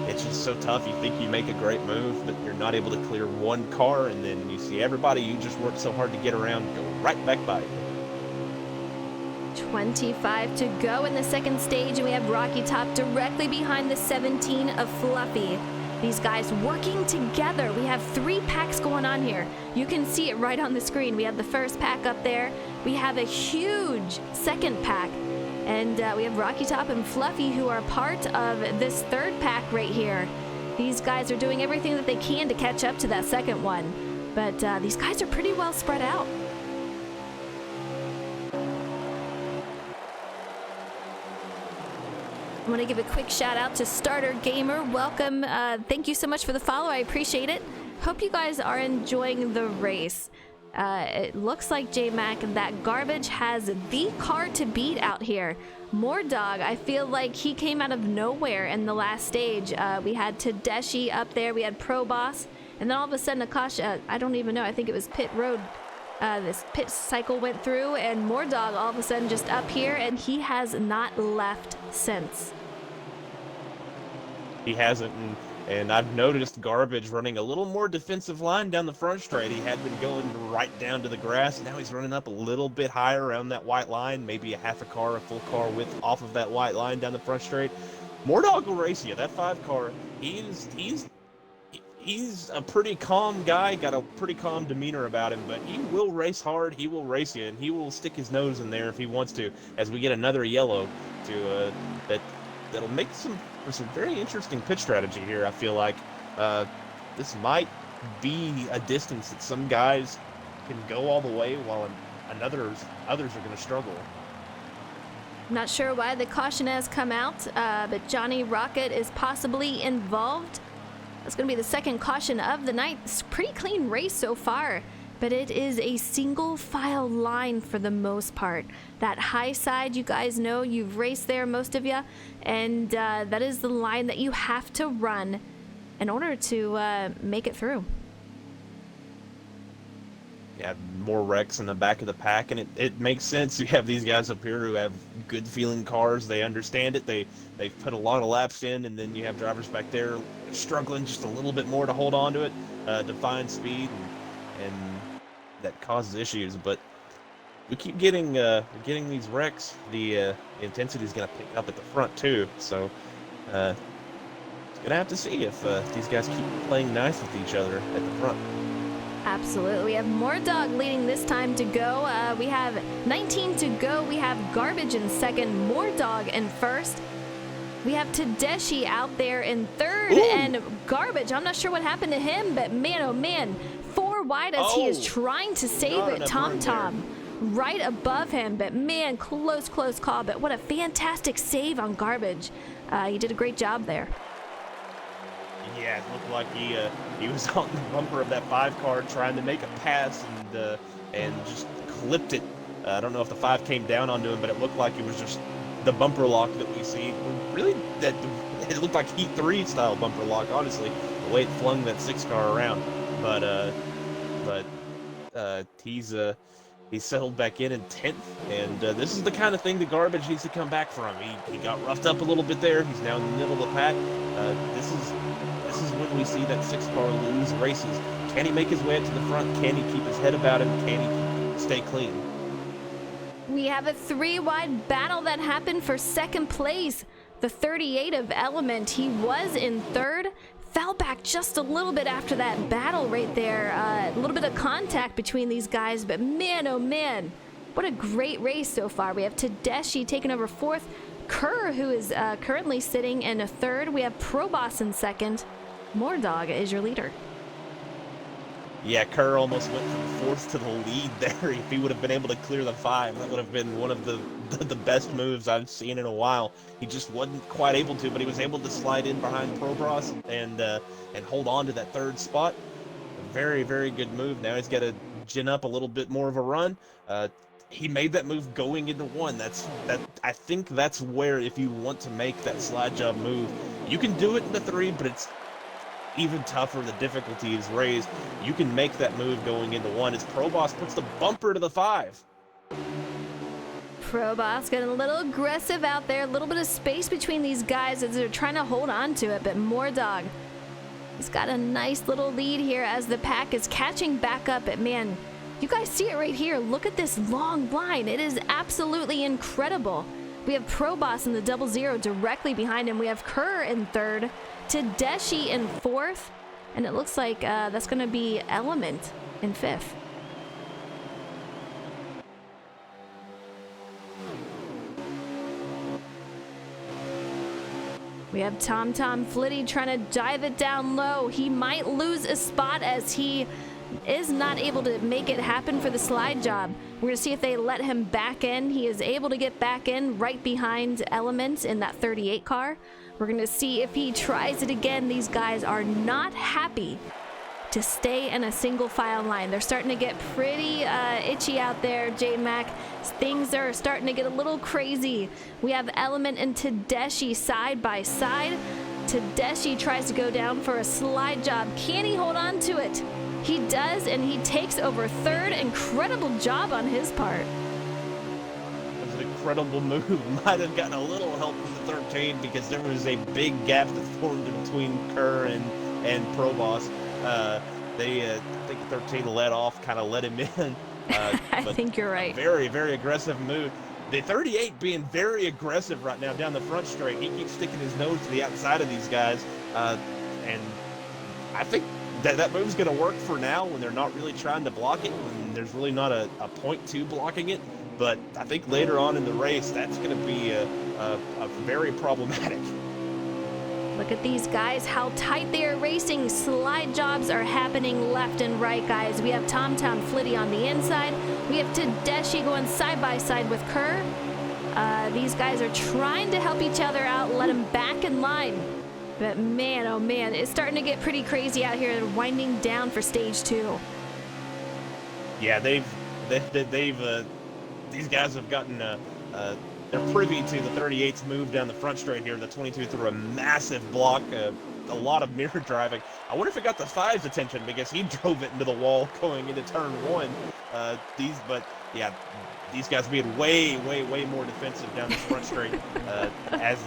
it's just so tough. You think you make a great move, but you're not able to clear 1 car, and then you see everybody you just worked so hard to get around go right back by you. 25 to go in the second stage, and we have Rocky Top directly behind the 17 of Fluffy. These guys working together. We have 3 packs going on here. You can see it right on the screen. We have the first pack up there. We have a huge second pack. And we have Rocky Top and Fluffy, who are part of this third pack right here. These guys are doing everything that they can to catch up to that second one. But these guys are pretty well spread out. I want to give a quick shout out to Starter Gamer. Welcome. Thank you so much for the follow. I appreciate it. Hope you guys are enjoying the race. It looks like J-Mac that Garbage has the car to beat out here. Mordog, I feel like he came out of nowhere in the last stage. We had Tedeschi up there. We had Pro Boss. And then all of a sudden, Akasha, I don't even know. I think it was Pit Road. This pit cycle went through, and Mordog all of a sudden just up here, and he has not left since. He hasn't, and I've noticed Garbage running a little more defensive line down the front straight. He had been going right down to the grass. Now he's running up a little bit higher around that white line, maybe a half a car, a full car width off of that white line down the front straight. Mordog will race you. That 5 car, he's a pretty calm guy, got a pretty calm demeanor about him, but he will race hard, he will race you, and he will stick his nose in there if he wants to, as we get another yellow to that'll make some very interesting pit strategy here. I feel like this might be a distance that some guys can go all the way while others are going to struggle. I'm not sure why the caution has come out, but Johnny Rocket is possibly involved. That's going to be the second caution of the night. It's a pretty clean race so far, but it is a single file line for the most part. That high side, you guys know, you've raced there, most of you, and that is the line that you have to run in order to make it through. Yeah, more wrecks in the back of the pack, and it makes sense. You have these guys up here who have good feeling cars. They understand it. They've put a lot of laps in, and then you have drivers back there struggling just a little bit more to hold on to it, to find speed, and that causes issues. But we keep getting these wrecks. The intensity is going to pick up at the front too. So it's going to have to see if these guys keep playing nice with each other at the front. Absolutely. We have Mordog leading this time to go. We have 19 to go. We have Garbage in second, Mordog in first. We have Tedeschi out there in third. Ooh. And Garbage, I'm not sure what happened to him, but man, oh man, 4 wide as he is trying to save it. Tom right above him, but man, close call. But what a fantastic save on Garbage. He did a great job there. Yeah, it looked like he was on the bumper of that 5 car trying to make a pass and just clipped it. I don't know if the 5 came down onto him, but it looked like it was just the bumper lock that we see. Really, it looked like Heat 3 style bumper lock, honestly, the way it flung that 6 car around. But he's settled back in 10th, and this is the kind of thing the Garbage needs to come back from. He got roughed up a little bit there. He's now in the middle of the pack. This is when we see that 6 car lose races. Can he make his way up to the front? Can he keep his head about him? Can he stay clean? We have a 3-wide battle that happened for second place. The 38 of Element, he was in third, fell back just a little bit after that battle right there. A little bit of contact between these guys, but man, oh man, what a great race so far. We have Tedeschi taking over fourth, Kerr, who is currently sitting in a third. We have Pro Boss in second. Mordog is your leader. Yeah, Kerr almost went from fourth to the lead there. If he would have been able to clear the 5, that would have been one of the best moves I've seen in a while. He just wasn't quite able to, but he was able to slide in behind Pro Boss and hold on to that 3rd spot. A very, very good move. Now he's got to gin up a little bit more of a run. he made that move going into 1. I think that's where, if you want to make that slide job move, you can do it in the 3, but it's even tougher. The difficulty is raised. You can make that move going into 1 as Proboss puts the bumper to the 5. Proboss getting a little aggressive out there. A little bit of space between these guys as they're trying to hold on to it, but Mordog, he's got a nice little lead here as the pack is catching back up. But man, you guys see it right here. Look at this long line. It is absolutely incredible. We have Proboss in the 00 directly behind him. We have Kerr in 3rd, Tedeschi in 4th, and it looks like that's going to be Element in 5th. We have TomTom Flitty trying to dive it down low. He might lose a spot as he is not able to make it happen for the slide job. We're gonna see if they let him back in. He is able to get back in right behind Element in that 38 car. We're gonna see if he tries it again. These guys are not happy to stay in a single file line. They're starting to get pretty itchy out there, J-Mac. Things are starting to get a little crazy. We have Element and Tedeschi side by side. Tedeschi tries to go down for a slide job. Can he hold on to it? He does, and he takes over 3rd. Incredible job on his part. It was an incredible move. Might have gotten a little help from the 13 because there was a big gap that formed between Kerr and Proboss. I think 13 let off, kind of let him in. I think you're right. Very, very aggressive move. The 38 being very aggressive right now down the front straight. He keeps sticking his nose to the outside of these guys. And I think that move's going to work for now when they're not really trying to block it. And there's really not a point to blocking it. But I think later on in the race, that's going to be a very problematic. Look at these guys, how tight they are racing. Slide jobs are happening left and right, guys. We have TomTom Flitty on the inside. We have Tedeschi going side by side with Kerr. These guys are trying to help each other out, let them back in line. But man, oh man, it's starting to get pretty crazy out here. They're winding down for stage 2. Yeah, these guys have gotten they're privy to the 38's move down the front straight here. The 22 threw a massive block, a lot of mirror driving. I wonder if it got the 5's attention because he drove it into the wall going into turn 1. These guys being way more defensive down this front straight as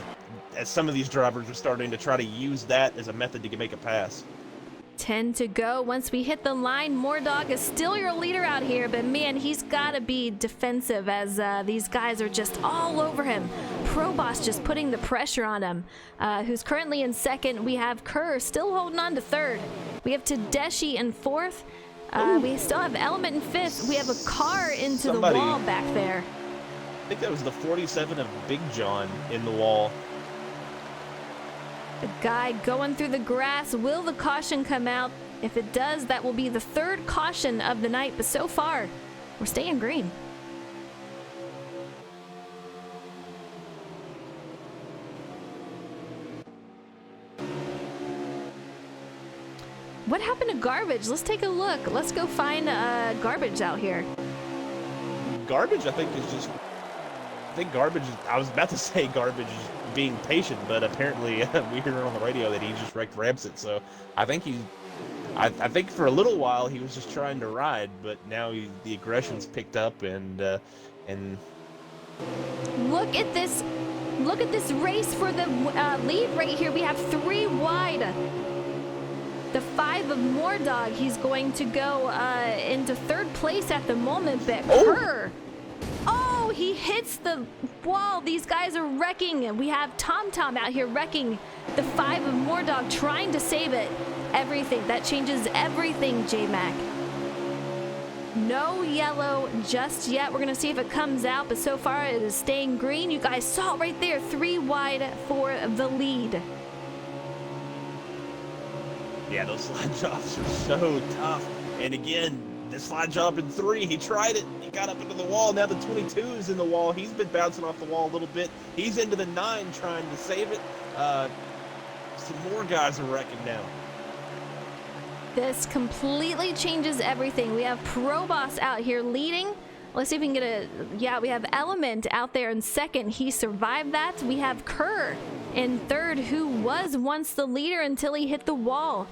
some of these drivers are starting to try to use that as a method to make a pass. 10 to go. Once we hit the line, Mordog is still your leader out here, but man, he's got to be defensive as these guys are just all over him. Proboss just putting the pressure on him, who's currently in 2nd. We have Kerr still holding on to 3rd. We have Tedeschi in 4th. We still have Element in 5th. We have a car into the wall back there. I think that was the 47 of Big John in the wall. The guy going through the grass. Will the caution come out? If it does, that will be the 3rd caution of the night. But so far, we're staying green. What happened to Garbage? Let's take a look. Let's go find Garbage out here. Garbage, I think, is just... I think Garbage is... I was about to say Garbage is being patient, but apparently we heard on the radio that he just wrecked Ramsett, so I think I think for a little while he was just trying to ride, but now the aggression's picked up and look at this race for the lead right here. We have 3 wide. The 5 of Mordog, he's going to go into 3rd place at the moment, but Kerr, he hits the wall. These guys are wrecking. We have TomTom out here wrecking the 5 of Mordog, trying to save it. Everything. That changes everything, J-Mac. No yellow just yet. We're going to see if it comes out, but so far it is staying green. You guys saw it right there. 3 wide for the lead. Yeah, those slide jobs are so tough. And again, the slide job in 3, he tried it. He got up into the wall. Now the 22 is in the wall. He's been bouncing off the wall a little bit. He's into the 9 trying to save it. Some more guys are wrecking now. This completely changes everything. We have Proboss out here leading. Let's see if we can get a... Yeah, we have Element out there in second. He survived that. We have Kerr in third, who was once the leader until he hit the wall.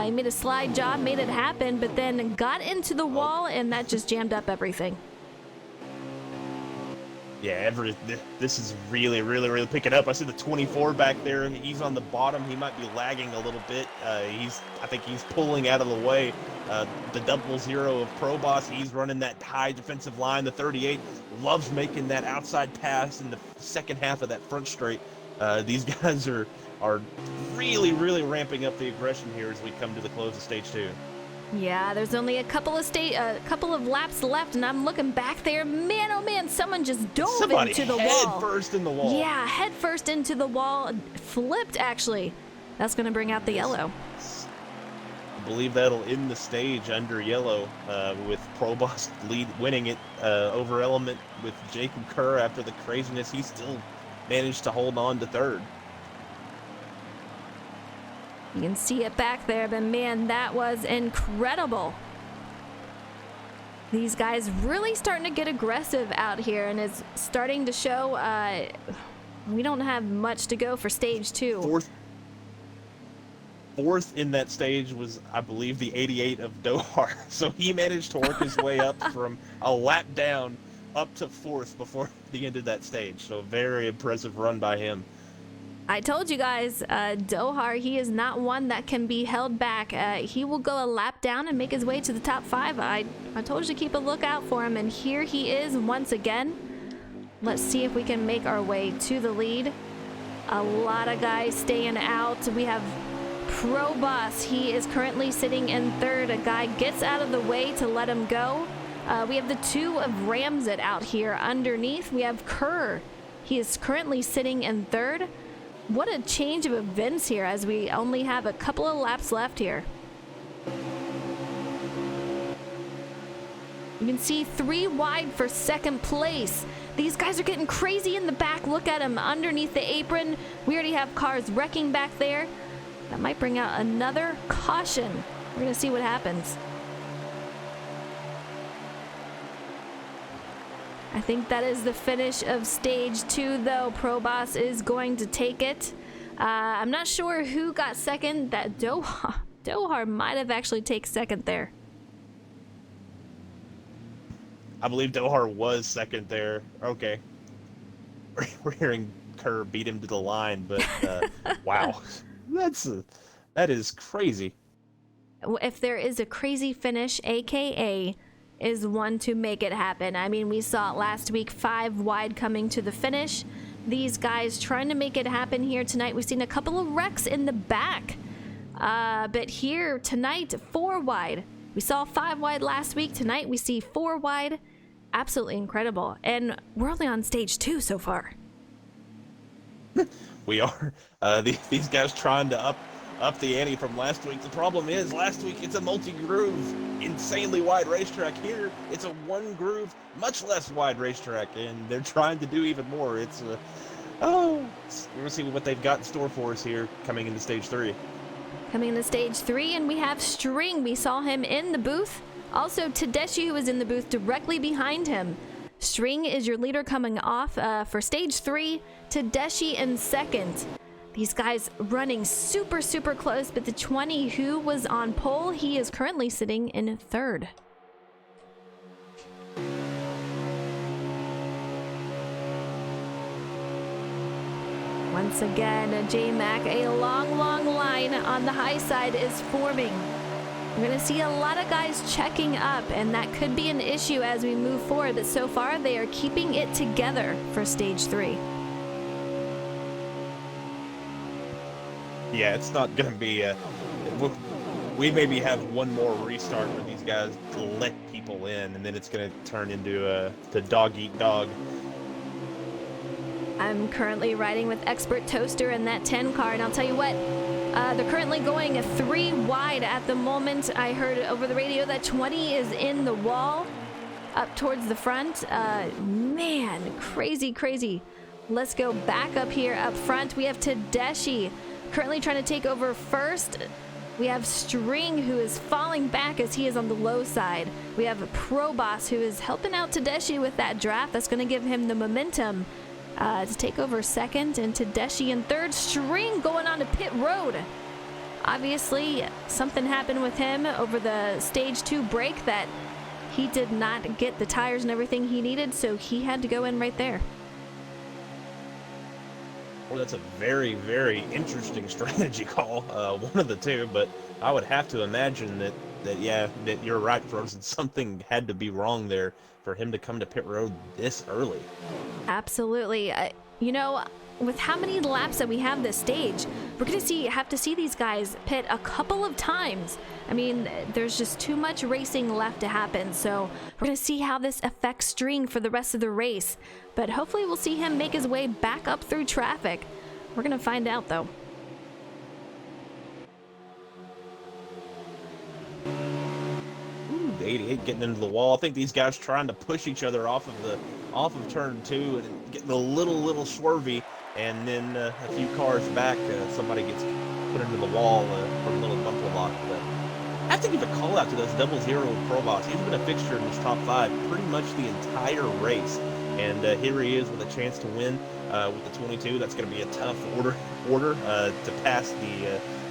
He made a slide job, made it happen, but then got into the wall, and that just jammed up everything. Yeah, this is really picking up. I see the 24 back there. He's on the bottom. He might be lagging a little bit. I think he's pulling out of the way. The 00 of Proboss, he's running that high defensive line. The 38 loves making that outside pass in the second half of that front straight. These guys are really ramping up the aggression here as we come to the close of stage 2. Yeah, there's only a couple of laps left, and I'm looking back there. Man, oh man, someone just dove into the wall. Head first in the wall. Yeah, head first into the wall. Flipped, actually. That's going to bring out the yellow. I believe that'll end the stage under yellow, with Proboss winning it over Element with Jacob Kerr. After the craziness, he still managed to hold on to third. You can see it back there, but man, that was incredible. These guys really starting to get aggressive out here, and it's starting to show. We don't have much to go for stage 2. Fourth in that stage was, I believe, the 88 of Dohar. So he managed to work his way up from a lap down up to fourth before the end of that stage. So very impressive run by him. I told you guys, Dohar, he is not one that can be held back. He will go a lap down and make his way to the top 5. I told you to keep a lookout for him, and here he is once again. Let's see if we can make our way to the lead. A lot of guys staying out. We have Proboss. He is currently sitting in third. A guy gets out of the way to let him go. We have the 2 of Ramsett out here underneath. We have Kerr. He is currently sitting in third. What a change of events here as we only have a couple of laps left here. You can see 3 wide for second place. These guys are getting crazy in the back. Look at them underneath the apron. We already have cars wrecking back there. That might bring out another caution. We're going to see what happens. I think that is the finish of stage 2, though. Proboss is going to take it. I'm not sure who got second. That Dohar might have actually taken second there. I believe Dohar was second there. Okay. We're hearing Kerr beat him to the line, but wow. That is crazy. If there is a crazy finish, AKA is one to make it happen. I mean, we saw it last week, 5 wide coming to the finish. These guys trying to make it happen here tonight. We've seen a couple of wrecks in the back, but here tonight, 4 wide. We saw 5 wide last week. Tonight we see 4 wide. Absolutely incredible. And we're only on stage 2 so far. We are. These guys trying to up the ante from last week. The problem is, last week it's a multi-groove, insanely wide racetrack. Here, it's a 1-groove, much less wide racetrack, and they're trying to do even more. We're going to see what they've got in store for us here coming into stage 3. Coming into stage 3, and we have String. We saw him in the booth. Also, Tedeschi, who was in the booth directly behind him. String is your leader coming off for stage 3. Tedeschi in second. These guys running super close, but the 20 who was on pole, he is currently sitting in third. Once again, J-Mac, a long line on the high side is forming. We're going to see a lot of guys checking up, and that could be an issue as we move forward, but so far they are keeping it together for stage 3. Yeah, it's not going to be we maybe have one more restart where these guys let people in, and then it's going to turn into the dog eat dog. I'm currently riding with Expert Toaster in that 10 car, and I'll tell you what, they're currently going 3 wide at the moment. I heard over the radio that 20 is in the wall up towards the front. Man, crazy. Let's go back up here up front. We have Tedeschi currently trying to take over first. We have String, who is falling back as he is on the low side. We have Proboss, who is helping out Tedeschi with that draft. That's going to give him the momentum to take over second, and Tedeschi in third. String going on to pit road. Obviously, something happened with him over the stage 2 break that he did not get the tires and everything he needed, so he had to go in right there. Well, that's a very, very interesting strategy call, one of the two, but I would have to imagine that you're right, Frozen. Something had to be wrong there for him to come to pit road this early. Absolutely. You know, with how many laps that we have this stage, we're going to have to see these guys pit a couple of times. I mean, there's just too much racing left to happen, so we're going to see how this affects String for the rest of the race. But hopefully we'll see him make his way back up through traffic. We're going to find out, though. Ooh, the 88 getting into the wall. I think these guys trying to push each other off of turn 2 and getting a little swervy, and then a few cars back, somebody gets put into the wall for a little bumper lock. But I have to give a call out to those 00 Proboss. He's been a fixture in this top 5 pretty much the entire race. And here he is with a chance to win with the 22. That's going to be a tough order to pass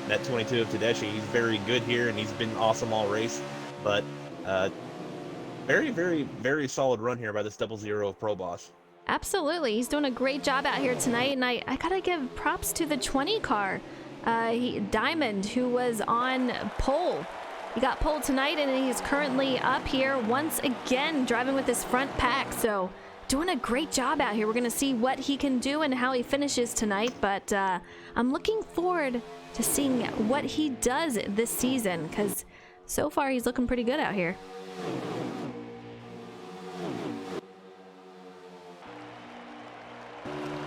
that 22 of Tedeschi. He's very good here, and he's been awesome all race. But very, very, very solid run here by this 00 of Proboss. Absolutely. He's doing a great job out here tonight, and I got to give props to the 20 car. Diamond, who was on pole. He got pole tonight, and he's currently up here once again driving with his front pack. So doing a great job out here. We're going to see what he can do and how he finishes tonight, but I'm looking forward to seeing what he does this season, because so far he's looking pretty good out here.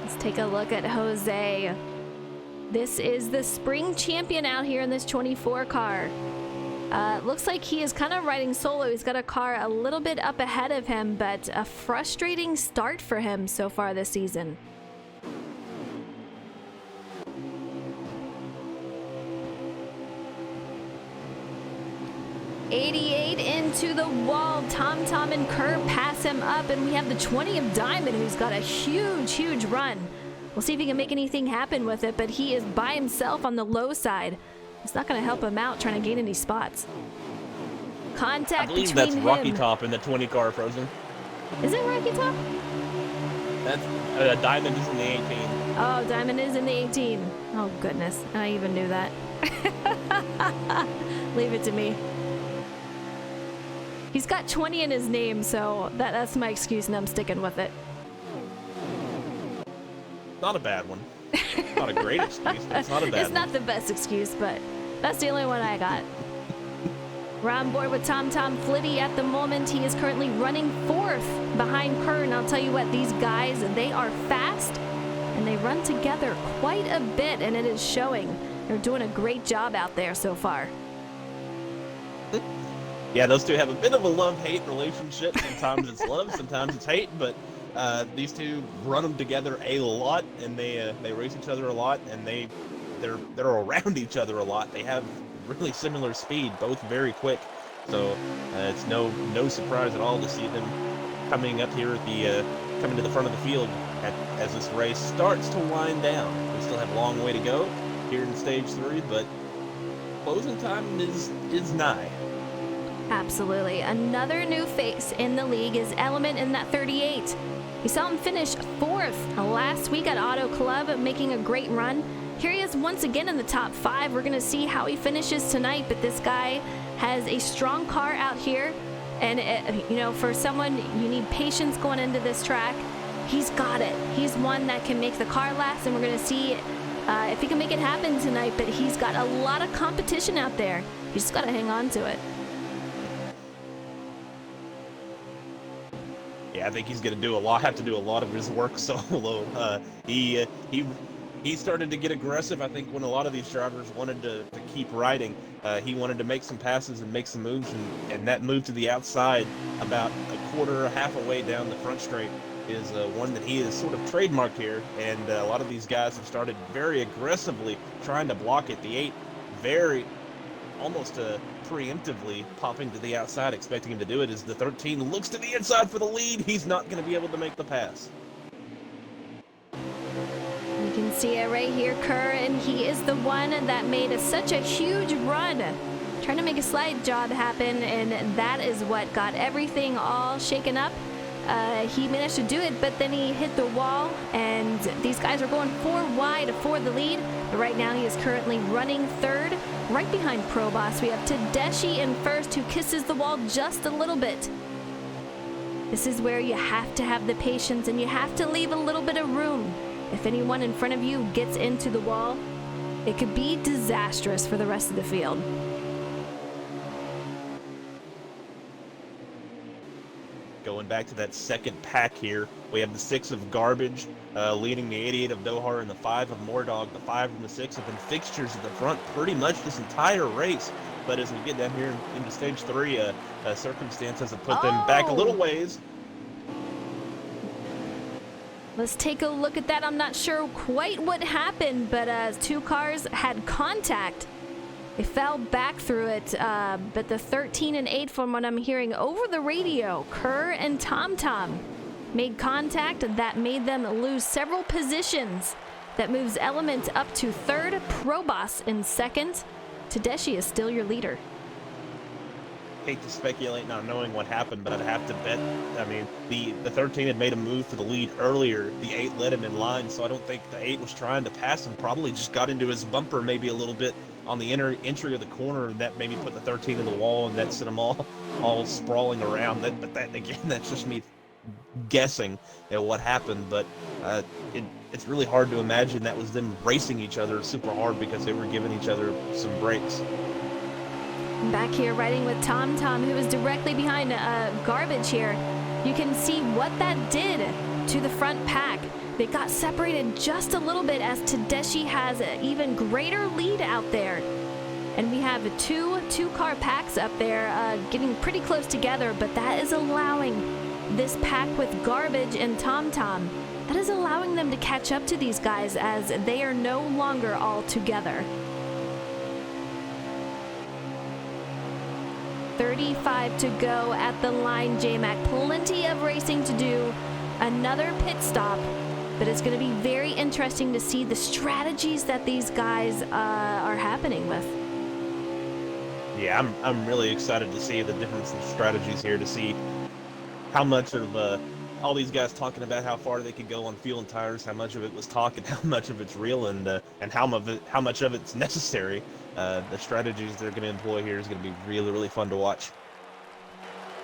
Let's take a look at Jose. This is the spring champion out here in this 24 car. Looks like he is kind of riding solo. He's got a car a little bit up ahead of him, but a frustrating start for him so far this season. '88 into the wall. Tom and Kerr pass him up, and we have the 20 of Diamond, who's got a huge run. We'll see if he can make anything happen with it, but he is by himself on the low side. It's not going to help him out trying to gain any spots. Contact between him. I believe that's Rocky Top in the 20 car, Frozen. Is it Rocky Top? That's Diamond is in the 18. Oh, Diamond is in the 18. Oh, goodness. I even knew that. Leave it to me. He's got 20 in his name, so that's my excuse, and I'm sticking with it. Not a bad one. Not a great excuse, but it's not a bad one. It's not the best excuse, but that's the only one I got. We're on board with Tom Flitty at the moment. He is currently running 4th behind Kerr, and I'll tell you what, these guys, they are fast, and they run together quite a bit, and it is showing. They're doing a great job out there so far. Yeah, those two have a bit of a love-hate relationship. Sometimes it's love, sometimes it's hate, but these two run them together a lot, and they race each other a lot, and they're around each other a lot. They have really similar speed, both very quick. So it's no surprise at all to see them coming up here at coming to the front of the field as this race starts to wind down. We still have a long way to go here in stage 3, but closing time is nigh. Absolutely. Another new face in the league is Element in that 38. We saw him finish 4th last week at Auto Club, making a great run. Here he is once again in the top 5. We're going to see how he finishes tonight, but this guy has a strong car out here. And, for someone, you need patience going into this track. He's got it. He's one that can make the car last, and we're going to see if he can make it happen tonight. But he's got a lot of competition out there. You just got to hang on to it. Yeah, I think he's going to have to do a lot of his work solo. He started to get aggressive. I think when a lot of these drivers wanted to keep riding, he wanted to make some passes and make some moves, and that move to the outside about half a way down the front straight is one that he has sort of trademarked here, and a lot of these guys have started very aggressively trying to block it. The 8 very, almost preemptively popping to the outside, expecting him to do it, as the 13 looks to the inside for the lead. He's not going to be able to make the pass. You can see it right here, Kerr, and he is the one that made such a huge run, trying to make a slide job happen, and that is what got everything all shaken up. He managed to do it, but then he hit the wall, and these guys are going 4 wide for the lead. But right now he is currently running third. Right behind Proboss, we have Tedeschi in first, who kisses the wall just a little bit. This is where you have to have the patience, and you have to leave a little bit of room. If anyone in front of you gets into the wall, it could be disastrous for the rest of the field. Going back to that second pack here, we have the 6 of Garbage leading the 88 of Dohar and the 5 of Mordog. The 5 and the 6 have been fixtures at the front pretty much this entire race. But as we get down here into stage 3, circumstances have put them back a little ways. Let's take a look at that. I'm not sure quite what happened, but 2 cars had contact. They fell back through it, but the 13 and 8, from what I'm hearing over the radio, Kerr and TomTom made contact that made them lose several positions. That moves Element up to third, Proboss in second. Tedeschi is still your leader. Hate to speculate not knowing what happened, but I'd have to bet. I mean, the 13 had made a move for the lead earlier. The 8 led him in line, so I don't think the 8 was trying to pass him. Probably just got into his bumper maybe a little bit on the entry of the corner, and that maybe put the 13 in the wall, and that sent them all sprawling around. But that again, that's just me guessing at what happened. But it's really hard to imagine that was them racing each other super hard because they were giving each other some breaks. Back here riding with TomTom, who is directly behind Garbage here. You can see what that did to the front pack. They got separated just a little bit as Tedeschi has an even greater lead out there. And we have two-car packs up there getting pretty close together, but that is allowing this pack with Garbage and TomTom, that is allowing them to catch up to these guys as they are no longer all together. 35 to go at the line, J-Mac. Plenty of racing to do. Another pit stop. But it's going to be very interesting to see the strategies that these guys are happening with. Yeah, I'm really excited to see the difference in strategies here, to see how much of all these guys talking about how far they could go on fuel and tires, how much of it was talk and how much of it's real, and how much of it's necessary. The strategies they're going to employ here is going to be really, really fun to watch.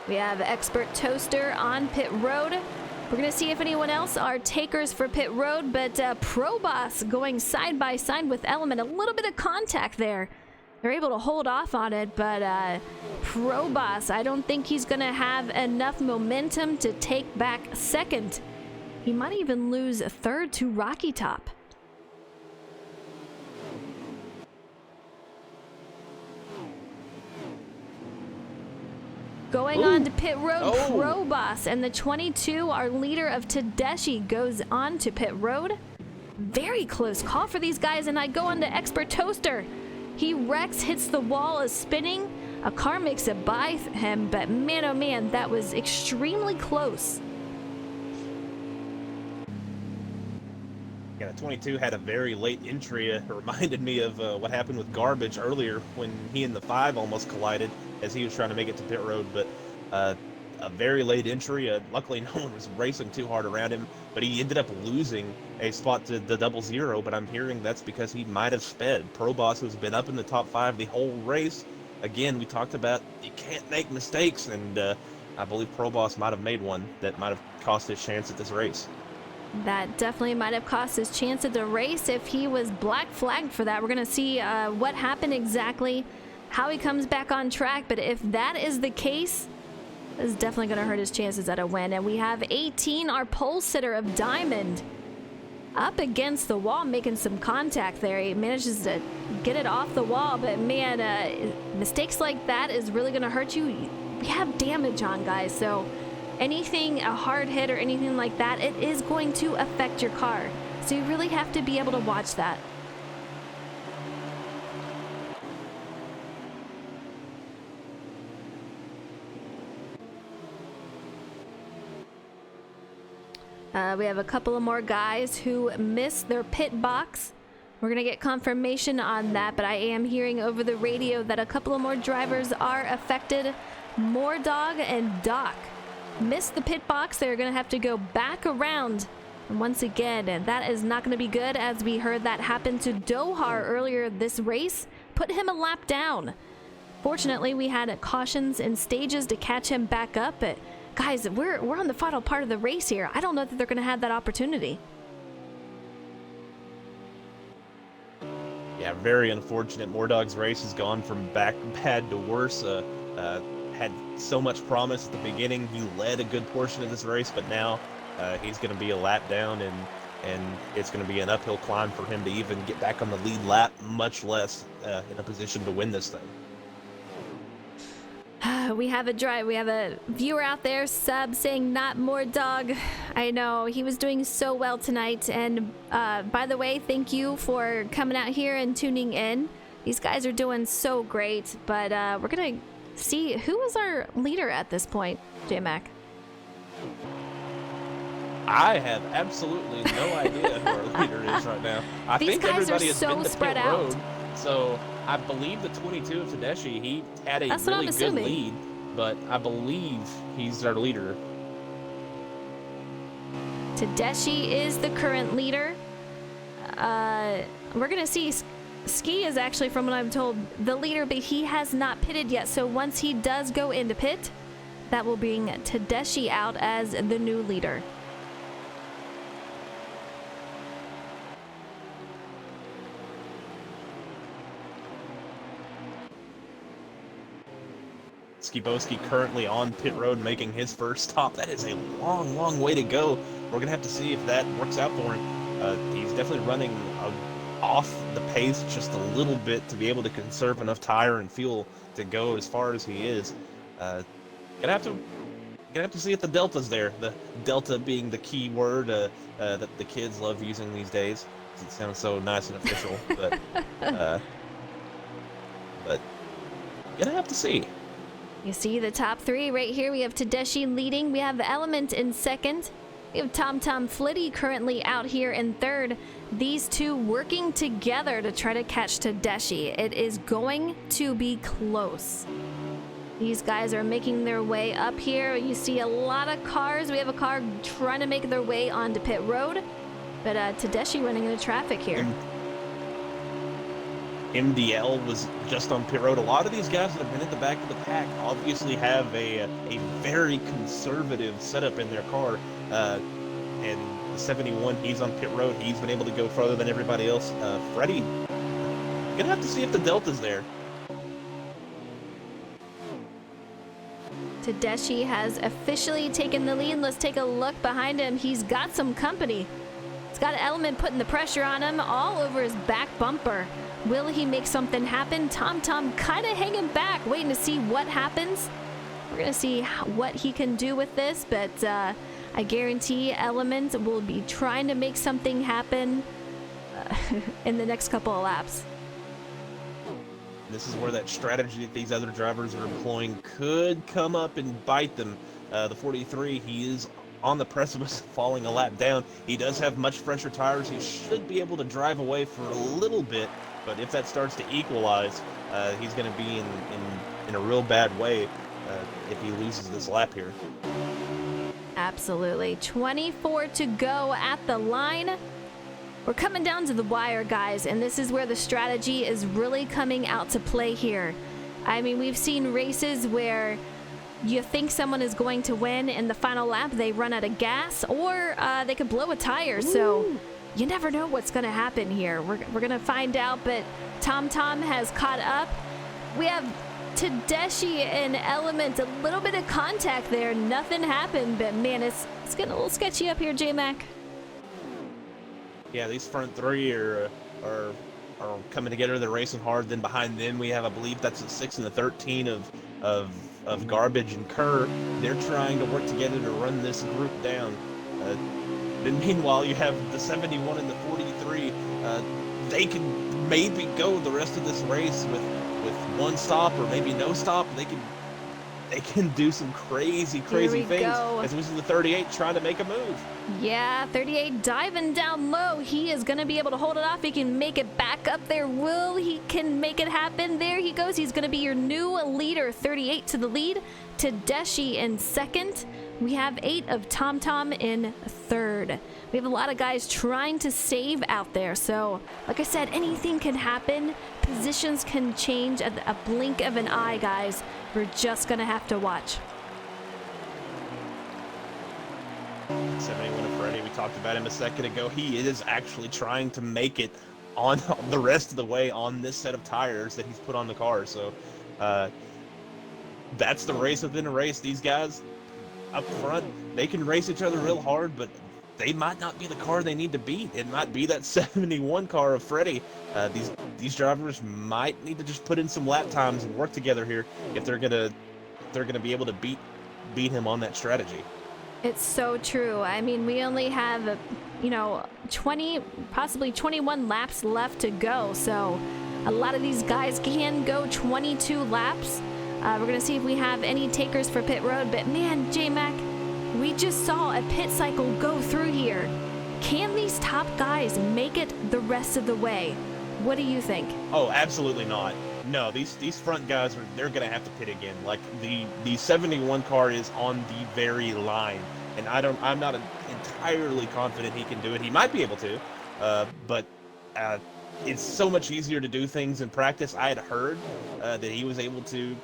We have Expert Toaster on pit road. We're going to see if anyone else are takers for pit road, but Proboss going side by side with Element. A little bit of contact there. They're able to hold off on it, but Proboss, I don't think he's going to have enough momentum to take back second. He might even lose third to Rocky Top. Going on to pit road, Proboss, and the 22, our leader of Tedeschi, goes on to pit road. Very close call for these guys, and I go on to Expert Toaster. He wrecks, hits the wall, is spinning. A car makes it by him, but man, oh man, that was extremely close. Yeah, the 22 had a very late entry. It reminded me of what happened with Garbage earlier when he and the 5 almost collided as he was trying to make it to pit road. But a very late entry. Luckily, no one was racing too hard around him, but he ended up losing a spot to the 00. But I'm hearing that's because he might have sped. Proboss, who's been up in the top 5 the whole race. Again, we talked about you can't make mistakes, and I believe Proboss might have made one that might have cost his chance at this race. That definitely might have cost his chance at the race if he was black flagged for that. We're going to see what happened exactly, how he comes back on track. But if that is the case, this is definitely going to hurt his chances at a win. And we have 18, our pole sitter of Diamond, up against the wall, making some contact there. He manages to get it off the wall, but man, mistakes like that is really going to hurt you. We have damage on, guys, so anything, a hard hit or anything like that, it is going to affect your car. So you really have to be able to watch that. We have a couple of more guys who missed their pit box. We're going to get confirmation on that, but I am hearing over the radio that a couple of more drivers are affected. Moordog and Doc missed the pit box. They're going to have to go back around. And once again, that is not going to be good, as we heard that happen to Dohar earlier this race. Put him a lap down. Fortunately, we had cautions and stages to catch him back up, but guys, we're on the final part of the race here. I don't know that they're going to have that opportunity. Yeah, very unfortunate. Moordog's race has gone from bad to worse. Had so much promise at the beginning. He led a good portion of this race, but now he's going to be a lap down, and it's going to be an uphill climb for him to even get back on the lead lap, much less in a position to win this thing. We have a viewer out there, Sub, saying not Moordog. I know, he was doing so well tonight. And by the way, thank you for coming out here and tuning in. These guys are doing so great. But we're going to see who is our leader at this point, J-Mac. I have absolutely no idea who our leader is right now. I These think guys everybody are has so been to spread pit out. road, so I believe the 22 of Tedeschi, he had a That's what I'm really good assuming. lead, but I believe he's our leader. Tedeschi is the current leader. We're going to see Ski is actually, from what I'm told, the leader, but he has not pitted yet. So once he does go into pit, that will bring Tedeschi out as the new leader. Skiboski currently on pit road making his first stop. That is a long, long way to go. We're going to have to see if that works out for him. He's definitely running off the pace just a little bit to be able to conserve enough tire and fuel to go as far as he is. Gonna have to see if the delta's there. The delta being the key word that the kids love using these days. It sounds so nice and official, but gonna have to see. You see the top three right here. We have Tedeschi leading. We have Element in second. We have TomTom Flitty currently out here in third. These two working together to try to catch Tedeschi. It is going to be close. These guys are making their way up here. You see a lot of cars. We have a car trying to make their way onto pit road, but Tedeschi running into traffic here. MDL was just on pit road. A lot of these guys that have been at the back of the pack obviously have a very conservative setup in their car. And the 71, he's on pit road. He's been able to go further than everybody else. Freddie, gonna have to see if the delta's there. Tedeschi has officially taken the lead. Let's take a look behind him. He's got some company. He's got an Element putting the pressure on him all over his back bumper. Will he make something happen? TomTom kind of hanging back, waiting to see what happens. We're going to see what he can do with this, but I guarantee Element will be trying to make something happen in the next couple of laps. This is where that strategy that these other drivers are employing could come up and bite them. The 43, he is on the precipice of falling a lap down. He does have much fresher tires. He should be able to drive away for a little bit, but if that starts to equalize, he's going to be in a real bad way if he loses this lap here. Absolutely. 24 to go at the line. We're coming down to the wire, guys, and this is where the strategy is really coming out to play here. I mean, we've seen races where you think someone is going to win in the final lap, they run out of gas, or they could blow a tire. So you never know what's going to happen here. We're going to find out, but TomTom has caught up. We have Tedeschi and Element, a little bit of contact there. Nothing happened, but man, it's getting a little sketchy up here, J-Mac. Yeah, these front three are coming together. They're racing hard. Then behind them, we have, I believe, that's the 6 and the 13 of Garbage and Kerr. They're trying to work together to run this group down. Then meanwhile, you have the 71 and the 43. They can maybe go the rest of this race with one stop or maybe no stop. They they can do some crazy things. Go. As this is the 38 trying to make a move. Yeah, 38 diving down low. He is going to be able to hold it off. He can make it back up there. He can make it happen. There he goes. He's going to be your new leader. 38 to the lead. Tedeschi in second. We have 8 of TomTom in third. We have a lot of guys trying to save out there. So, like I said, anything can happen. Positions can change at a blink of an eye, guys. We're just going to have to watch. 71 of Freddie, we talked about him a second ago. He is actually trying to make it on the rest of the way on this set of tires that he's put on the car. So that's the race within a race. These guys up front, they can race each other real hard, but they might not be the car they need to beat. It might be that 71 car of Freddie. These drivers might need to just put in some lap times and work together here if they're gonna be able to beat him on that strategy. It's so true. I mean, we only have 20, possibly 21 laps left to go. So a lot of these guys can go 22 laps. We're going to see if we have any takers for pit road. But man, J-Mac, we just saw a pit cycle go through here. Can these top guys make it the rest of the way? What do you think? Oh, absolutely not. No, these front guys they're going to have to pit again. Like the 71 car is on the very line, and I'm not entirely confident he can do it. He might be able to, but it's so much easier to do things in practice. I had heard that he was able to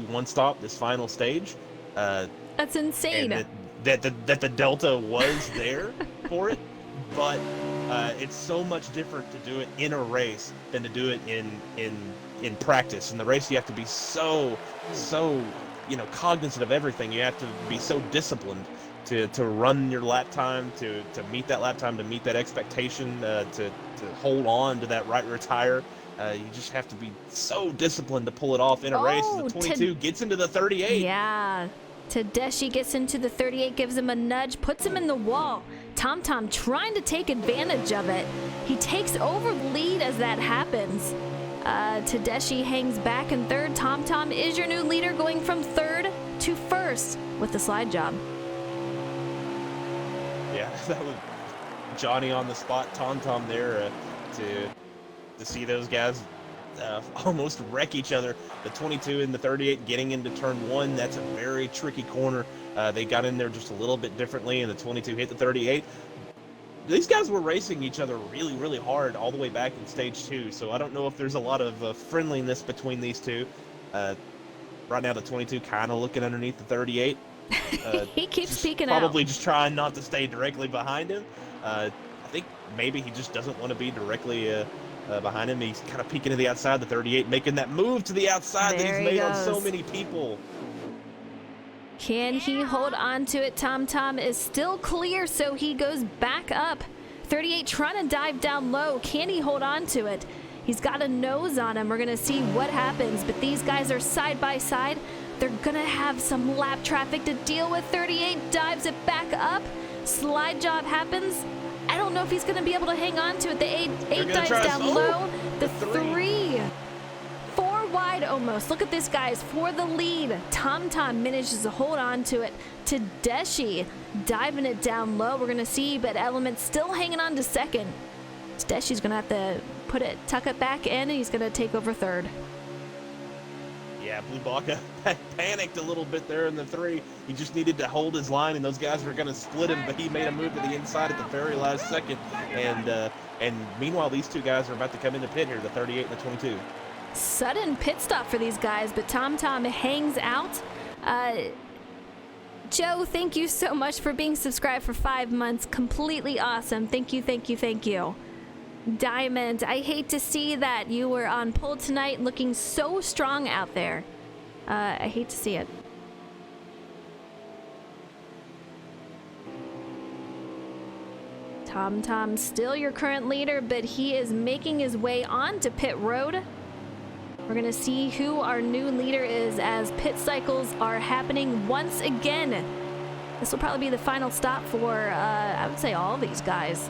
one stop this final stage. That's insane. And that the delta was there for it, but it's so much different to do it in a race than to do it in practice. In the race, you have to be so cognizant of everything. You have to be so disciplined to run your lap time, to meet that lap time, to meet that expectation, to hold on to that right rear tire. You just have to be so disciplined to pull it off in a race. The 22 gets into the 38. Yeah. Tedeschi gets into the 38, gives him a nudge, puts him in the wall. TomTom trying to take advantage of it. He takes over the lead as that happens. Tedeschi hangs back in third. TomTom is your new leader, going from third to first with the slide job. Yeah, that was Johnny on the spot. TomTom there to see those guys almost wreck each other. The 22 and the 38 getting into turn 1, that's a very tricky corner. They got in there just a little bit differently, and the 22 hit the 38. These guys were racing each other really hard all the way back in stage 2, so I don't know if there's a lot of friendliness between these two. Right now the 22 kind of looking underneath the 38. He keeps peeking out. Probably just trying not to stay directly behind him. I think maybe he just doesn't want to be directly behind him. He's kind of peeking to the outside, the 38, making that move to the outside that he's made on so many people. Can he hold on to it? TomTom is still clear, so he goes back up. 38 trying to dive down low. Can he hold on to it? He's got a nose on him. We're going to see what happens, but these guys are side by side. They're going to have some lap traffic to deal with. 38 dives it back up. Slide job happens. I don't know if he's going to be able to hang on to it. The 8 dives down low. The 3. 4 wide almost. Look at this, guys. For the lead. TomTom manages to hold on to it. Tedeschi diving it down low. We're going to see, but Element still hanging on to second. Tedeschi's going to have to tuck it back in, and he's going to take over third. Yeah, Blue Baca panicked a little bit there in the 3. He just needed to hold his line, and those guys were going to split him, but he made a move to the inside at the very last second. And meanwhile, these two guys are about to come into pit here, the 38 and the 22. Sudden pit stop for these guys, but TomTom hangs out. Joe, thank you so much for being subscribed for 5 months. Completely awesome. Thank you. Diamond, I hate to see that you were on pole tonight looking so strong out there. I hate to see it. TomTom still your current leader, but he is making his way onto pit road. We're going to see who our new leader is as pit cycles are happening once again. This will probably be the final stop for, I would say, all these guys.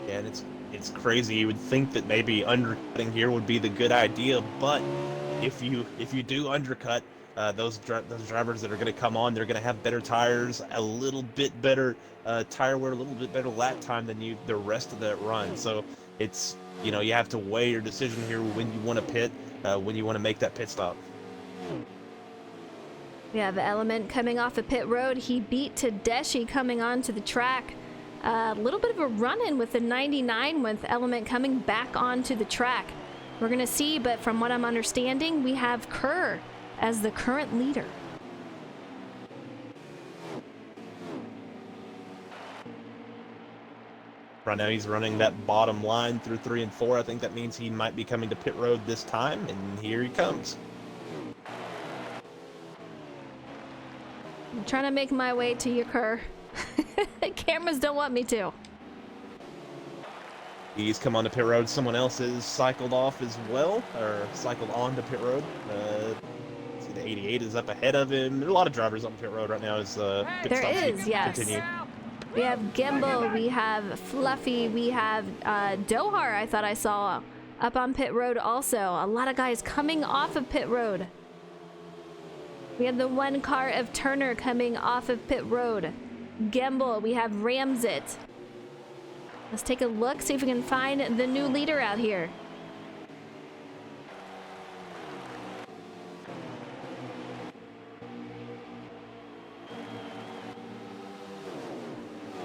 And it's crazy. You would think that maybe undercutting here would be the good idea, but if you do undercut those drivers that are going to come on, they're going to have better tires, a little bit better tire wear, a little bit better lap time than the rest of that run. So it's, you know, you have to weigh your decision here when you want to pit, when you want to make that pit stop. We have Element coming off the pit road. He beat Tedeschi coming onto the track. A little bit of a run-in with the 99 with Element coming back onto the track. We're going to see, but from what I'm understanding, we have Kerr as the current leader. Right now he's running that bottom line through 3 and 4. I think that means he might be coming to pit road this time, and here he comes. I'm trying to make my way to you, Kerr. The cameras don't want me to. He's come onto pit road. Someone else is cycled off as well, or cycled onto pit road. See, the 88 is up ahead of him. There are a lot of drivers on pit road right now as pit There stops is, yes. continue. We have Gimbal, we have Fluffy, we have Dohar, I thought I saw up on pit road also. A lot of guys coming off of pit road. We have the one car of Turner coming off of pit road. Gimbal, we have Ramsit. Let's take a look, see if we can find the new leader out here.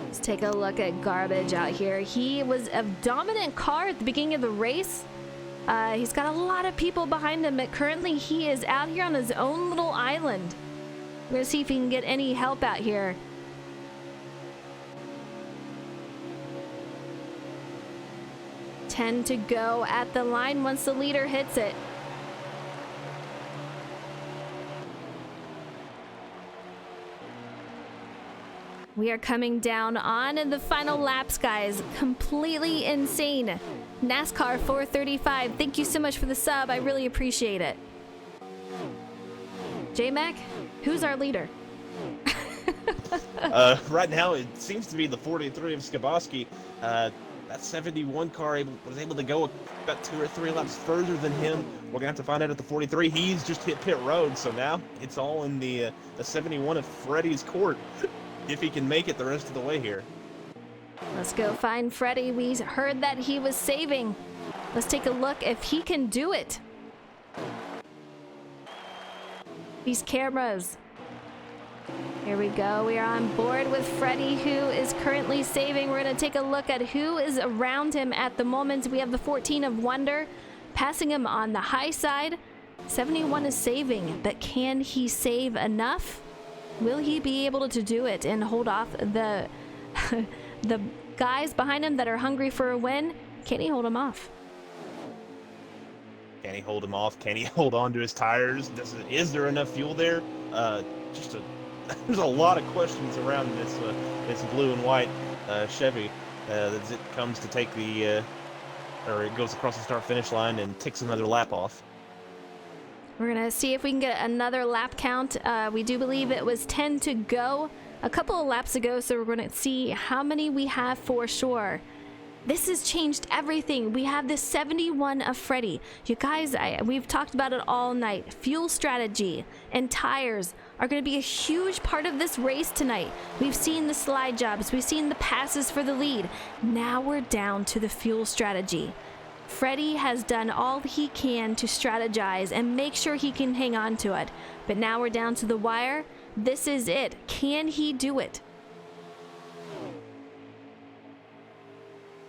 Let's take a look at Garbage out here. He was a dominant car at the beginning of the race. He's got a lot of people behind him, but currently he is out here on his own little island. We're gonna see if he can get any help out here. Ten to go at the line once the leader hits it. We are coming down on the final laps, guys. Completely insane. NASCAR 435, thank you so much for the sub. I really appreciate it. J-Mac, who's our leader? Right now, it seems to be the 43 of Skaboski. That 71 car was able to go about 2 or 3 laps further than him. We're gonna have to find out at the 43. He's just hit pit road, so now it's all in the 71 of Freddie's court, if he can make it the rest of the way here. Let's go find Freddie. We heard that he was saving. Let's take a look if he can do it. These cameras. Here we go. We are on board with Freddie, who is currently saving. We're going to take a look at who is around him at the moment. We have the 14 of Wonder passing him on the high side. 71 is saving, but can he save enough? Will he be able to do it and hold off the the guys behind him that are hungry for a win? Can he hold him off? Can he hold him off? Can he hold on to his tires? Is there enough fuel there? There's a lot of questions around this blue and white Chevy as it comes to take or it goes across the start-finish line and ticks another lap off. We're going to see if we can get another lap count. We do believe it was 10 to go a couple of laps ago, so we're going to see how many we have for sure. This has changed everything. We have this 71 of Freddie. You guys, we've talked about it all night. Fuel strategy and tires are going to be a huge part of this race tonight. We've seen the slide jobs. We've seen the passes for the lead. Now we're down to the fuel strategy. Freddie has done all he can to strategize and make sure he can hang on to it. But now we're down to the wire. This is it. Can he do it?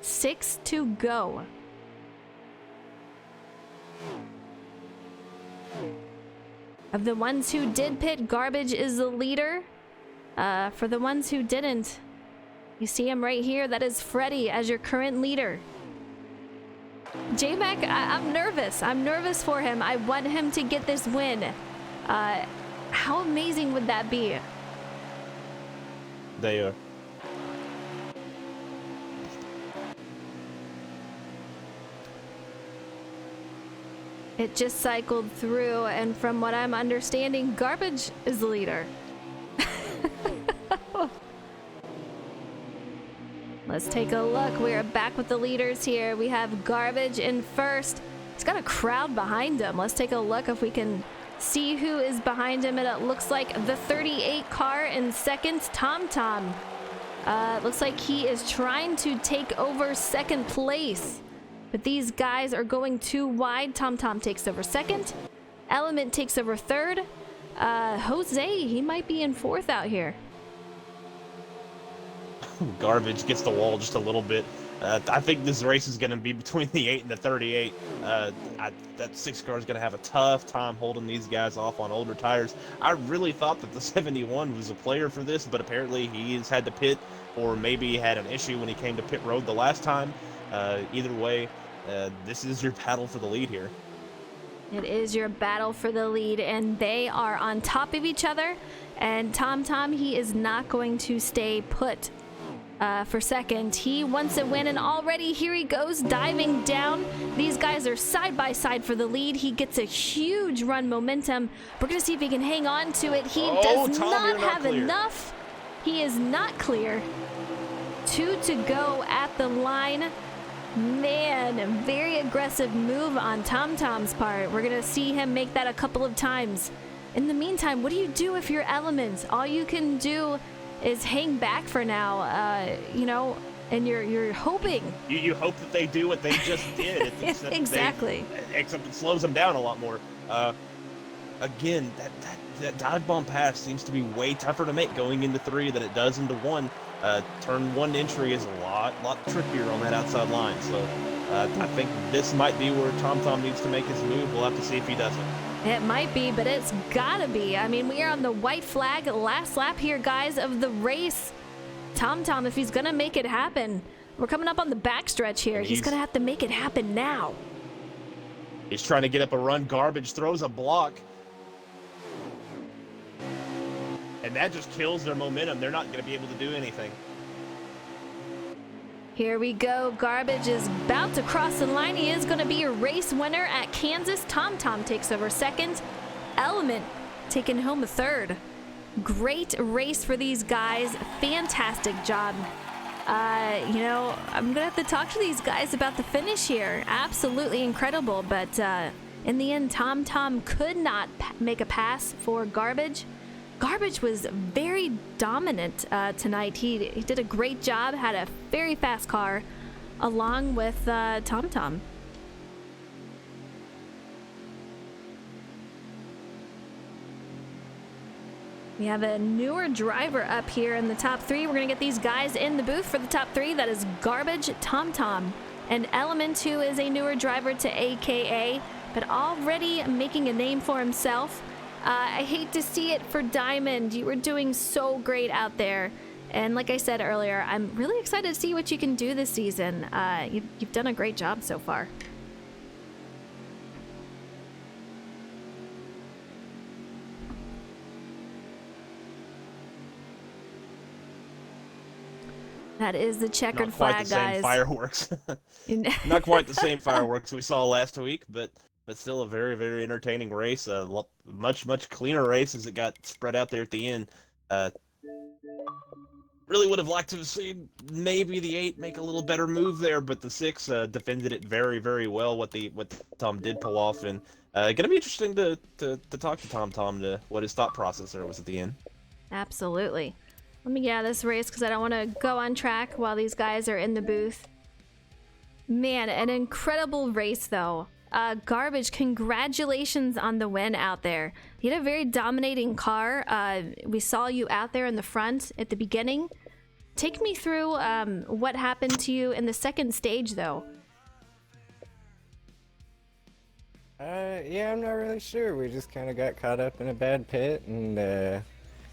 6 to go. Of the ones who did pit, Garbage is the leader. For the ones who didn't, you see him right here. That is Freddie as your current leader. J-Mac, I'm nervous. I'm nervous for him. I want him to get this win. How amazing would that be? They are. It just cycled through, and from what I'm understanding, Garbage is the leader. Let's take a look. We are back with the leaders here. We have Garbage in first. He's got a crowd behind him. Let's take a look if we can see who is behind him. And it looks like the 38 car in second, TomTom. Looks like he is trying to take over second place. But these guys are going too wide. TomTom takes over second. Element takes over third. Jose, he might be in fourth out here. Garbage gets the wall just a little bit. I think this race is going to be between the 8 and the 38. That 6 car is going to have a tough time holding these guys off on older tires. I really thought that the 71 was a player for this, but apparently he's had to pit, or maybe had an issue when he came to pit road the last time. Either way, this is your battle for the lead here. It is your battle for the lead, and they are on top of each other. And TomTom, he is not going to stay put for second. He wants a win, and already here he goes diving down. These guys are side by side for the lead. He gets a huge run momentum. We're going to see if he can hang on to it. He does not have enough. He is not clear. 2 to go at the line. Man, very aggressive move on TomTom's part. We're going to see him make that a couple of times. In the meantime, what do you do if you're Element? All you can do is hang back for now, you know, and you're hoping. You hope that they do what they just did. Exactly. Except it slows them down a lot more. Again, that dive bomb pass seems to be way tougher to make going into 3 than it does into 1. Turn 1 entry is a lot trickier on that outside line. So I think this might be where TomTom needs to make his move. We'll have to see if he does it. It might be, but it's gotta be. I mean, we are on the white flag, last lap here, guys, of the race. TomTom, if he's gonna make it happen, we're coming up on the backstretch here. He's gonna have to make it happen now. He's trying to get up a run. Garbage throws a block. And that just kills their momentum. They're not going to be able to do anything. Here we go. Garbage is about to cross the line. He is going to be a race winner at Kansas. TomTom takes over second. Element taking home a third. Great race for these guys. Fantastic job. You know, I'm going to have to talk to these guys about the finish here. Absolutely incredible. But in the end, TomTom could not make a pass for Garbage. Garbage was very dominant tonight. He did a great job, had a very fast car, along with TomTom. We have a newer driver up here in the top 3. We're going to get these guys in the booth for the top 3. That is Garbage, TomTom, and Element, who is a newer driver to AKA, but already making a name for himself. I hate to see it for Diamond. You were doing so great out there. And like I said earlier, I'm really excited to see what you can do this season. You've done a great job so far. That is the checkered flag, guys. Fireworks. Not quite the same fireworks we saw last week, but still a very, very entertaining race. Much cleaner race as it got spread out there at the end. Really would have liked to have seen maybe the 8 make a little better move there, but the 6 defended it very, very well. What Tom did pull off, and gonna be interesting to talk to TomTom to what his thought process there was at the end. Absolutely. Let me get out of this race because I don't want to go on track while these guys are in the booth. Man, an incredible race though. Garbage, congratulations on the win out there. You had a very dominating car. We saw you out there in the front at the beginning. Take me through what happened to you in the second stage, though. Yeah, I'm not really sure. We just kind of got caught up in a bad pit and,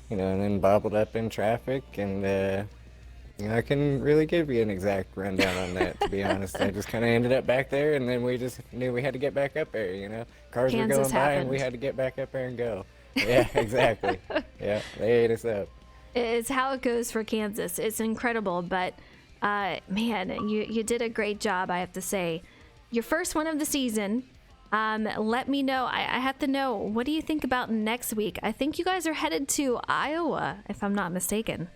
you know, and then bobbled up in traffic and, you know, I couldn't really give you an exact rundown on that, to be honest. I just kind of ended up back there, and then we just knew we had to get back up there, you know? Cars were going by, and we had to get back up there and go. Yeah, exactly. Yeah, they ate us up. It's how it goes for Kansas. It's incredible, but, man, you did a great job, I have to say. Your first one of the season. Let me know. I have to know, what do you think about next week? I think you guys are headed to Iowa, if I'm not mistaken.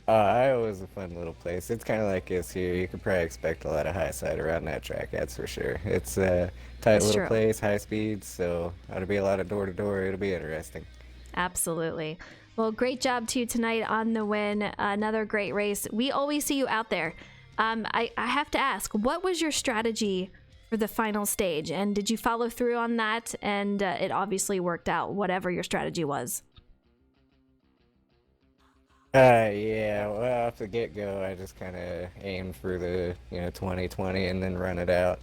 Iowa is a fun little place. It's kind of like this here. You could probably expect a lot of high side around that track, that's for sure. It's a tight That's little true. place, high speeds, so it'll be a lot of door to door. It'll be interesting. Absolutely. Well, great job to you tonight on the win. Another great race. We always see you out there. I have to ask, what was your strategy for the final stage? And did you follow through on that? And it obviously worked out, whatever your strategy was. Yeah, well, off the get-go, I just kind of aimed for the, 20-20 and then run it out.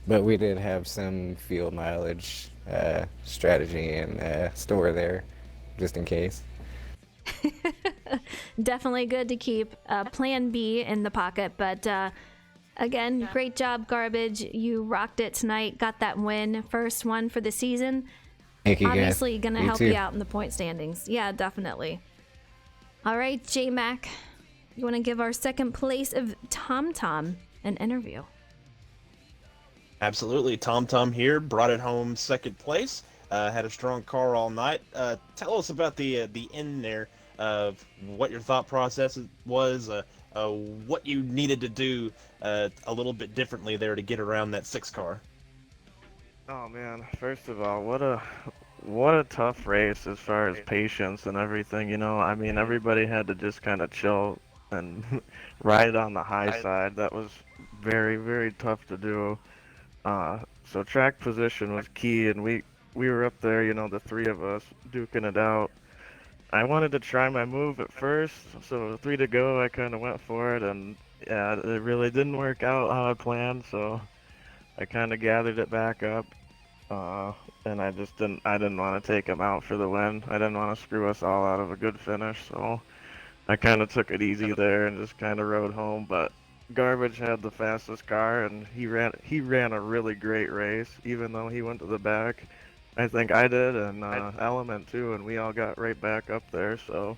But we did have some fuel mileage strategy and store there, just in case. Definitely good to keep plan B in the pocket. But again, great job, Garbage. You rocked it tonight, got that win. First one for the season. Thank you, guys. Obviously going to You help too. you out in the point standings. Yeah, definitely. All right, J-Mac, you want to give our second place of Tom Tom an interview? Absolutely. Tom Tom here, brought it home second place. Had a strong car all night. Tell us about the end there of what your thought process was, what you needed to do a little bit differently there to get around that 6 car. Oh man, first of all, what a tough race as far as patience and everything, I mean, everybody had to just kind of chill and ride on the high side. That was very, very tough to do. So track position was key, and we were up there, the 3 of us duking it out. I wanted to try my move at first, so 3 to go, I kind of went for it, and yeah, it really didn't work out how I planned, so I kind of gathered it back up. And I didn't want to take him out for the win. I didn't want to screw us all out of a good finish, so I kind of took it easy there and just kind of rode home. But Garbage had the fastest car, and he ran a really great race, even though he went to the back. I think I did, and Element too, and we all got right back up there. So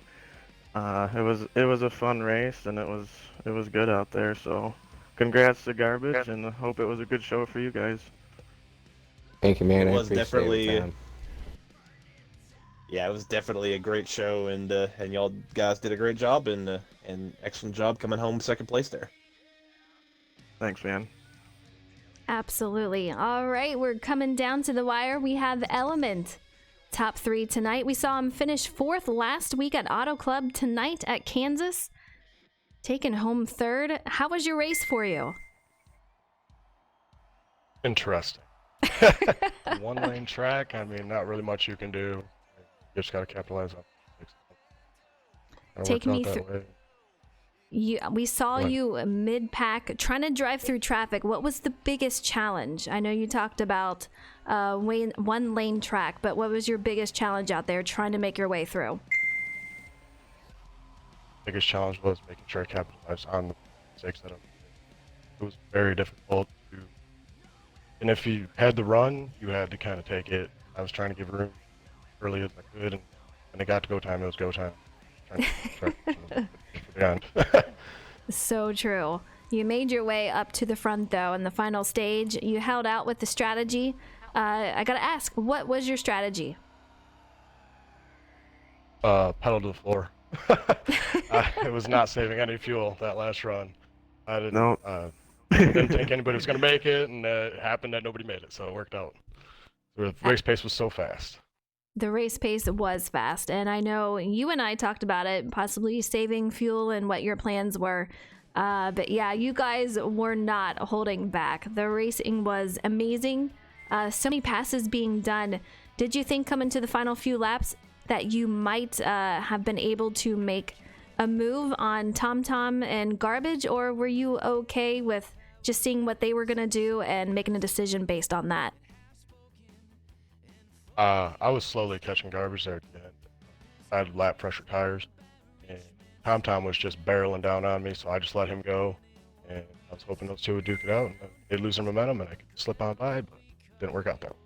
it was a fun race, and it was good out there. So congrats to Garbage, and I hope it was a good show for you guys. Thank you, man. It I was appreciate definitely, the time. yeah, it was definitely a great show, and y'all guys did a great job and excellent job coming home second place there. Thanks, man. Absolutely. All right, we're coming down to the wire. We have Element, top 3 tonight. We saw him finish 4th last week at Auto Club. Tonight at Kansas, taking home 3rd. How was your race for you? Interesting. 1-lane track, I mean, not really much you can do. You just gotta capitalize on it. Take me through. We saw What? you mid-pack trying to drive through traffic. What was the biggest challenge? I know you talked about 1-lane track, but what was your biggest challenge out there trying to make your way through? Biggest challenge was making sure I capitalized on the mistakes that I made. It was very difficult to, and if you had the run, you had to kind of take it. I was trying to give room early as I could, and when it got to go time, it was go time. So true. You made your way up to the front, though, in the final stage. You held out with the strategy. I gotta ask, what was your strategy? Pedal to the floor. It was not saving any fuel that last run. I didn't. Didn't think anybody was gonna make it, and it happened that nobody made it, so it worked out. The race pace was so fast. The race pace was fast, and I know you and I talked about it, possibly saving fuel and what your plans were. But yeah, you guys were not holding back. The racing was amazing. So many passes being done. Did you think coming to the final few laps that you might have been able to make a move on Tom Tom and Garbage, or were you okay with just seeing what they were going to do and making a decision based on that? I was slowly catching Garbage there at the end. I had lap pressure tires, and Tom Tom was just barreling down on me, so I just let him go, and I was hoping those two would duke it out, and they'd lose their momentum, and I could slip on by, but it didn't work out that way.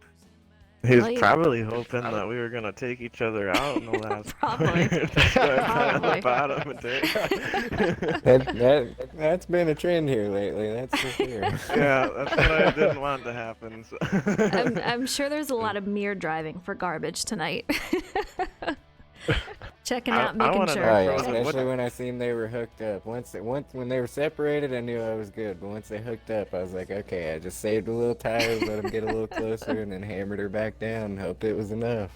He was probably hoping that we were gonna take each other out in the last. Probably. Probably. Bottom and That's been a trend here lately. That's for sure. Yeah, that's what I didn't want to happen. So. I'm sure there's a lot of mirror driving for Garbage tonight. Checking out, I making wanna sure. know, Oh, yeah, Frozen, especially when I seen they were hooked up. Once when they were separated, I knew I was good. But once they hooked up, I was like, okay, I just saved a little tires, let them get a little closer, and then hammered her back down and hoped it was enough.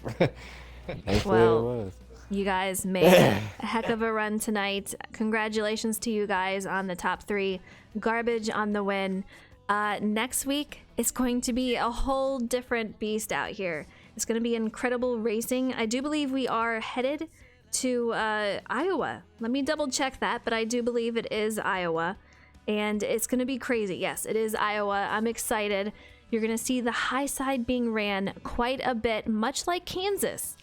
Thankfully Well, it was. You guys made a heck of a run tonight. Congratulations to you guys on the top 3. Garbage on the win. Next week, it's going to be a whole different beast out here. It's going to be incredible racing. I do believe we are headed to Iowa. Let me double check that, but I do believe it is Iowa. And it's going to be crazy. Yes, it is Iowa. I'm excited. You're going to see the high side being ran quite a bit, much like Kansas.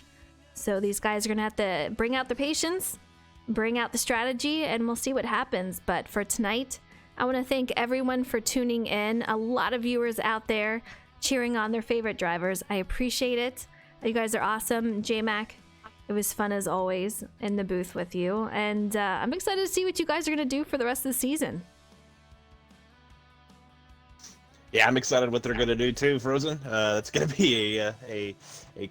So these guys are going to have to bring out the patience, bring out the strategy, and we'll see what happens. But for tonight, I want to thank everyone for tuning in. A lot of viewers out there cheering on their favorite drivers. I appreciate it. You guys are awesome. J-Mac, it was fun as always in the booth with you. And I'm excited to see what you guys are going to do for the rest of the season. Yeah, I'm excited what they're going to do too, Frozen. It's going to be a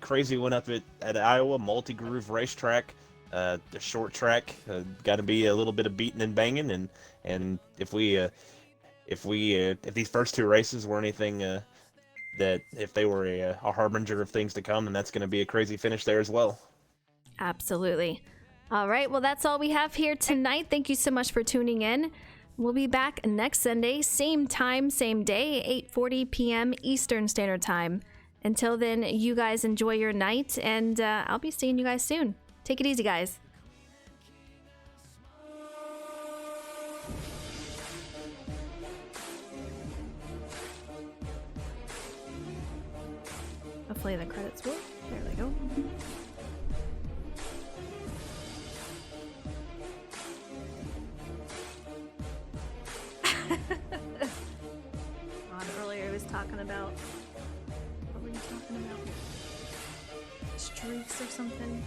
crazy one up at Iowa, multi-groove racetrack. The short track got to be a little bit of beating and banging, and if these first 2 races were anything that if they were a harbinger of things to come, then that's going to be a crazy finish there as well. Absolutely. All right, well, that's all we have here tonight. Thank you so much for tuning in. We'll be back next Sunday, same time, same day, 8:40 p.m. Eastern Standard Time. Until then, you guys enjoy your night, and I'll be seeing you guys soon. Take it easy, guys. Hopefully the credits will. There we go. Earlier he was talking about, what were you talking about? Streaks or something?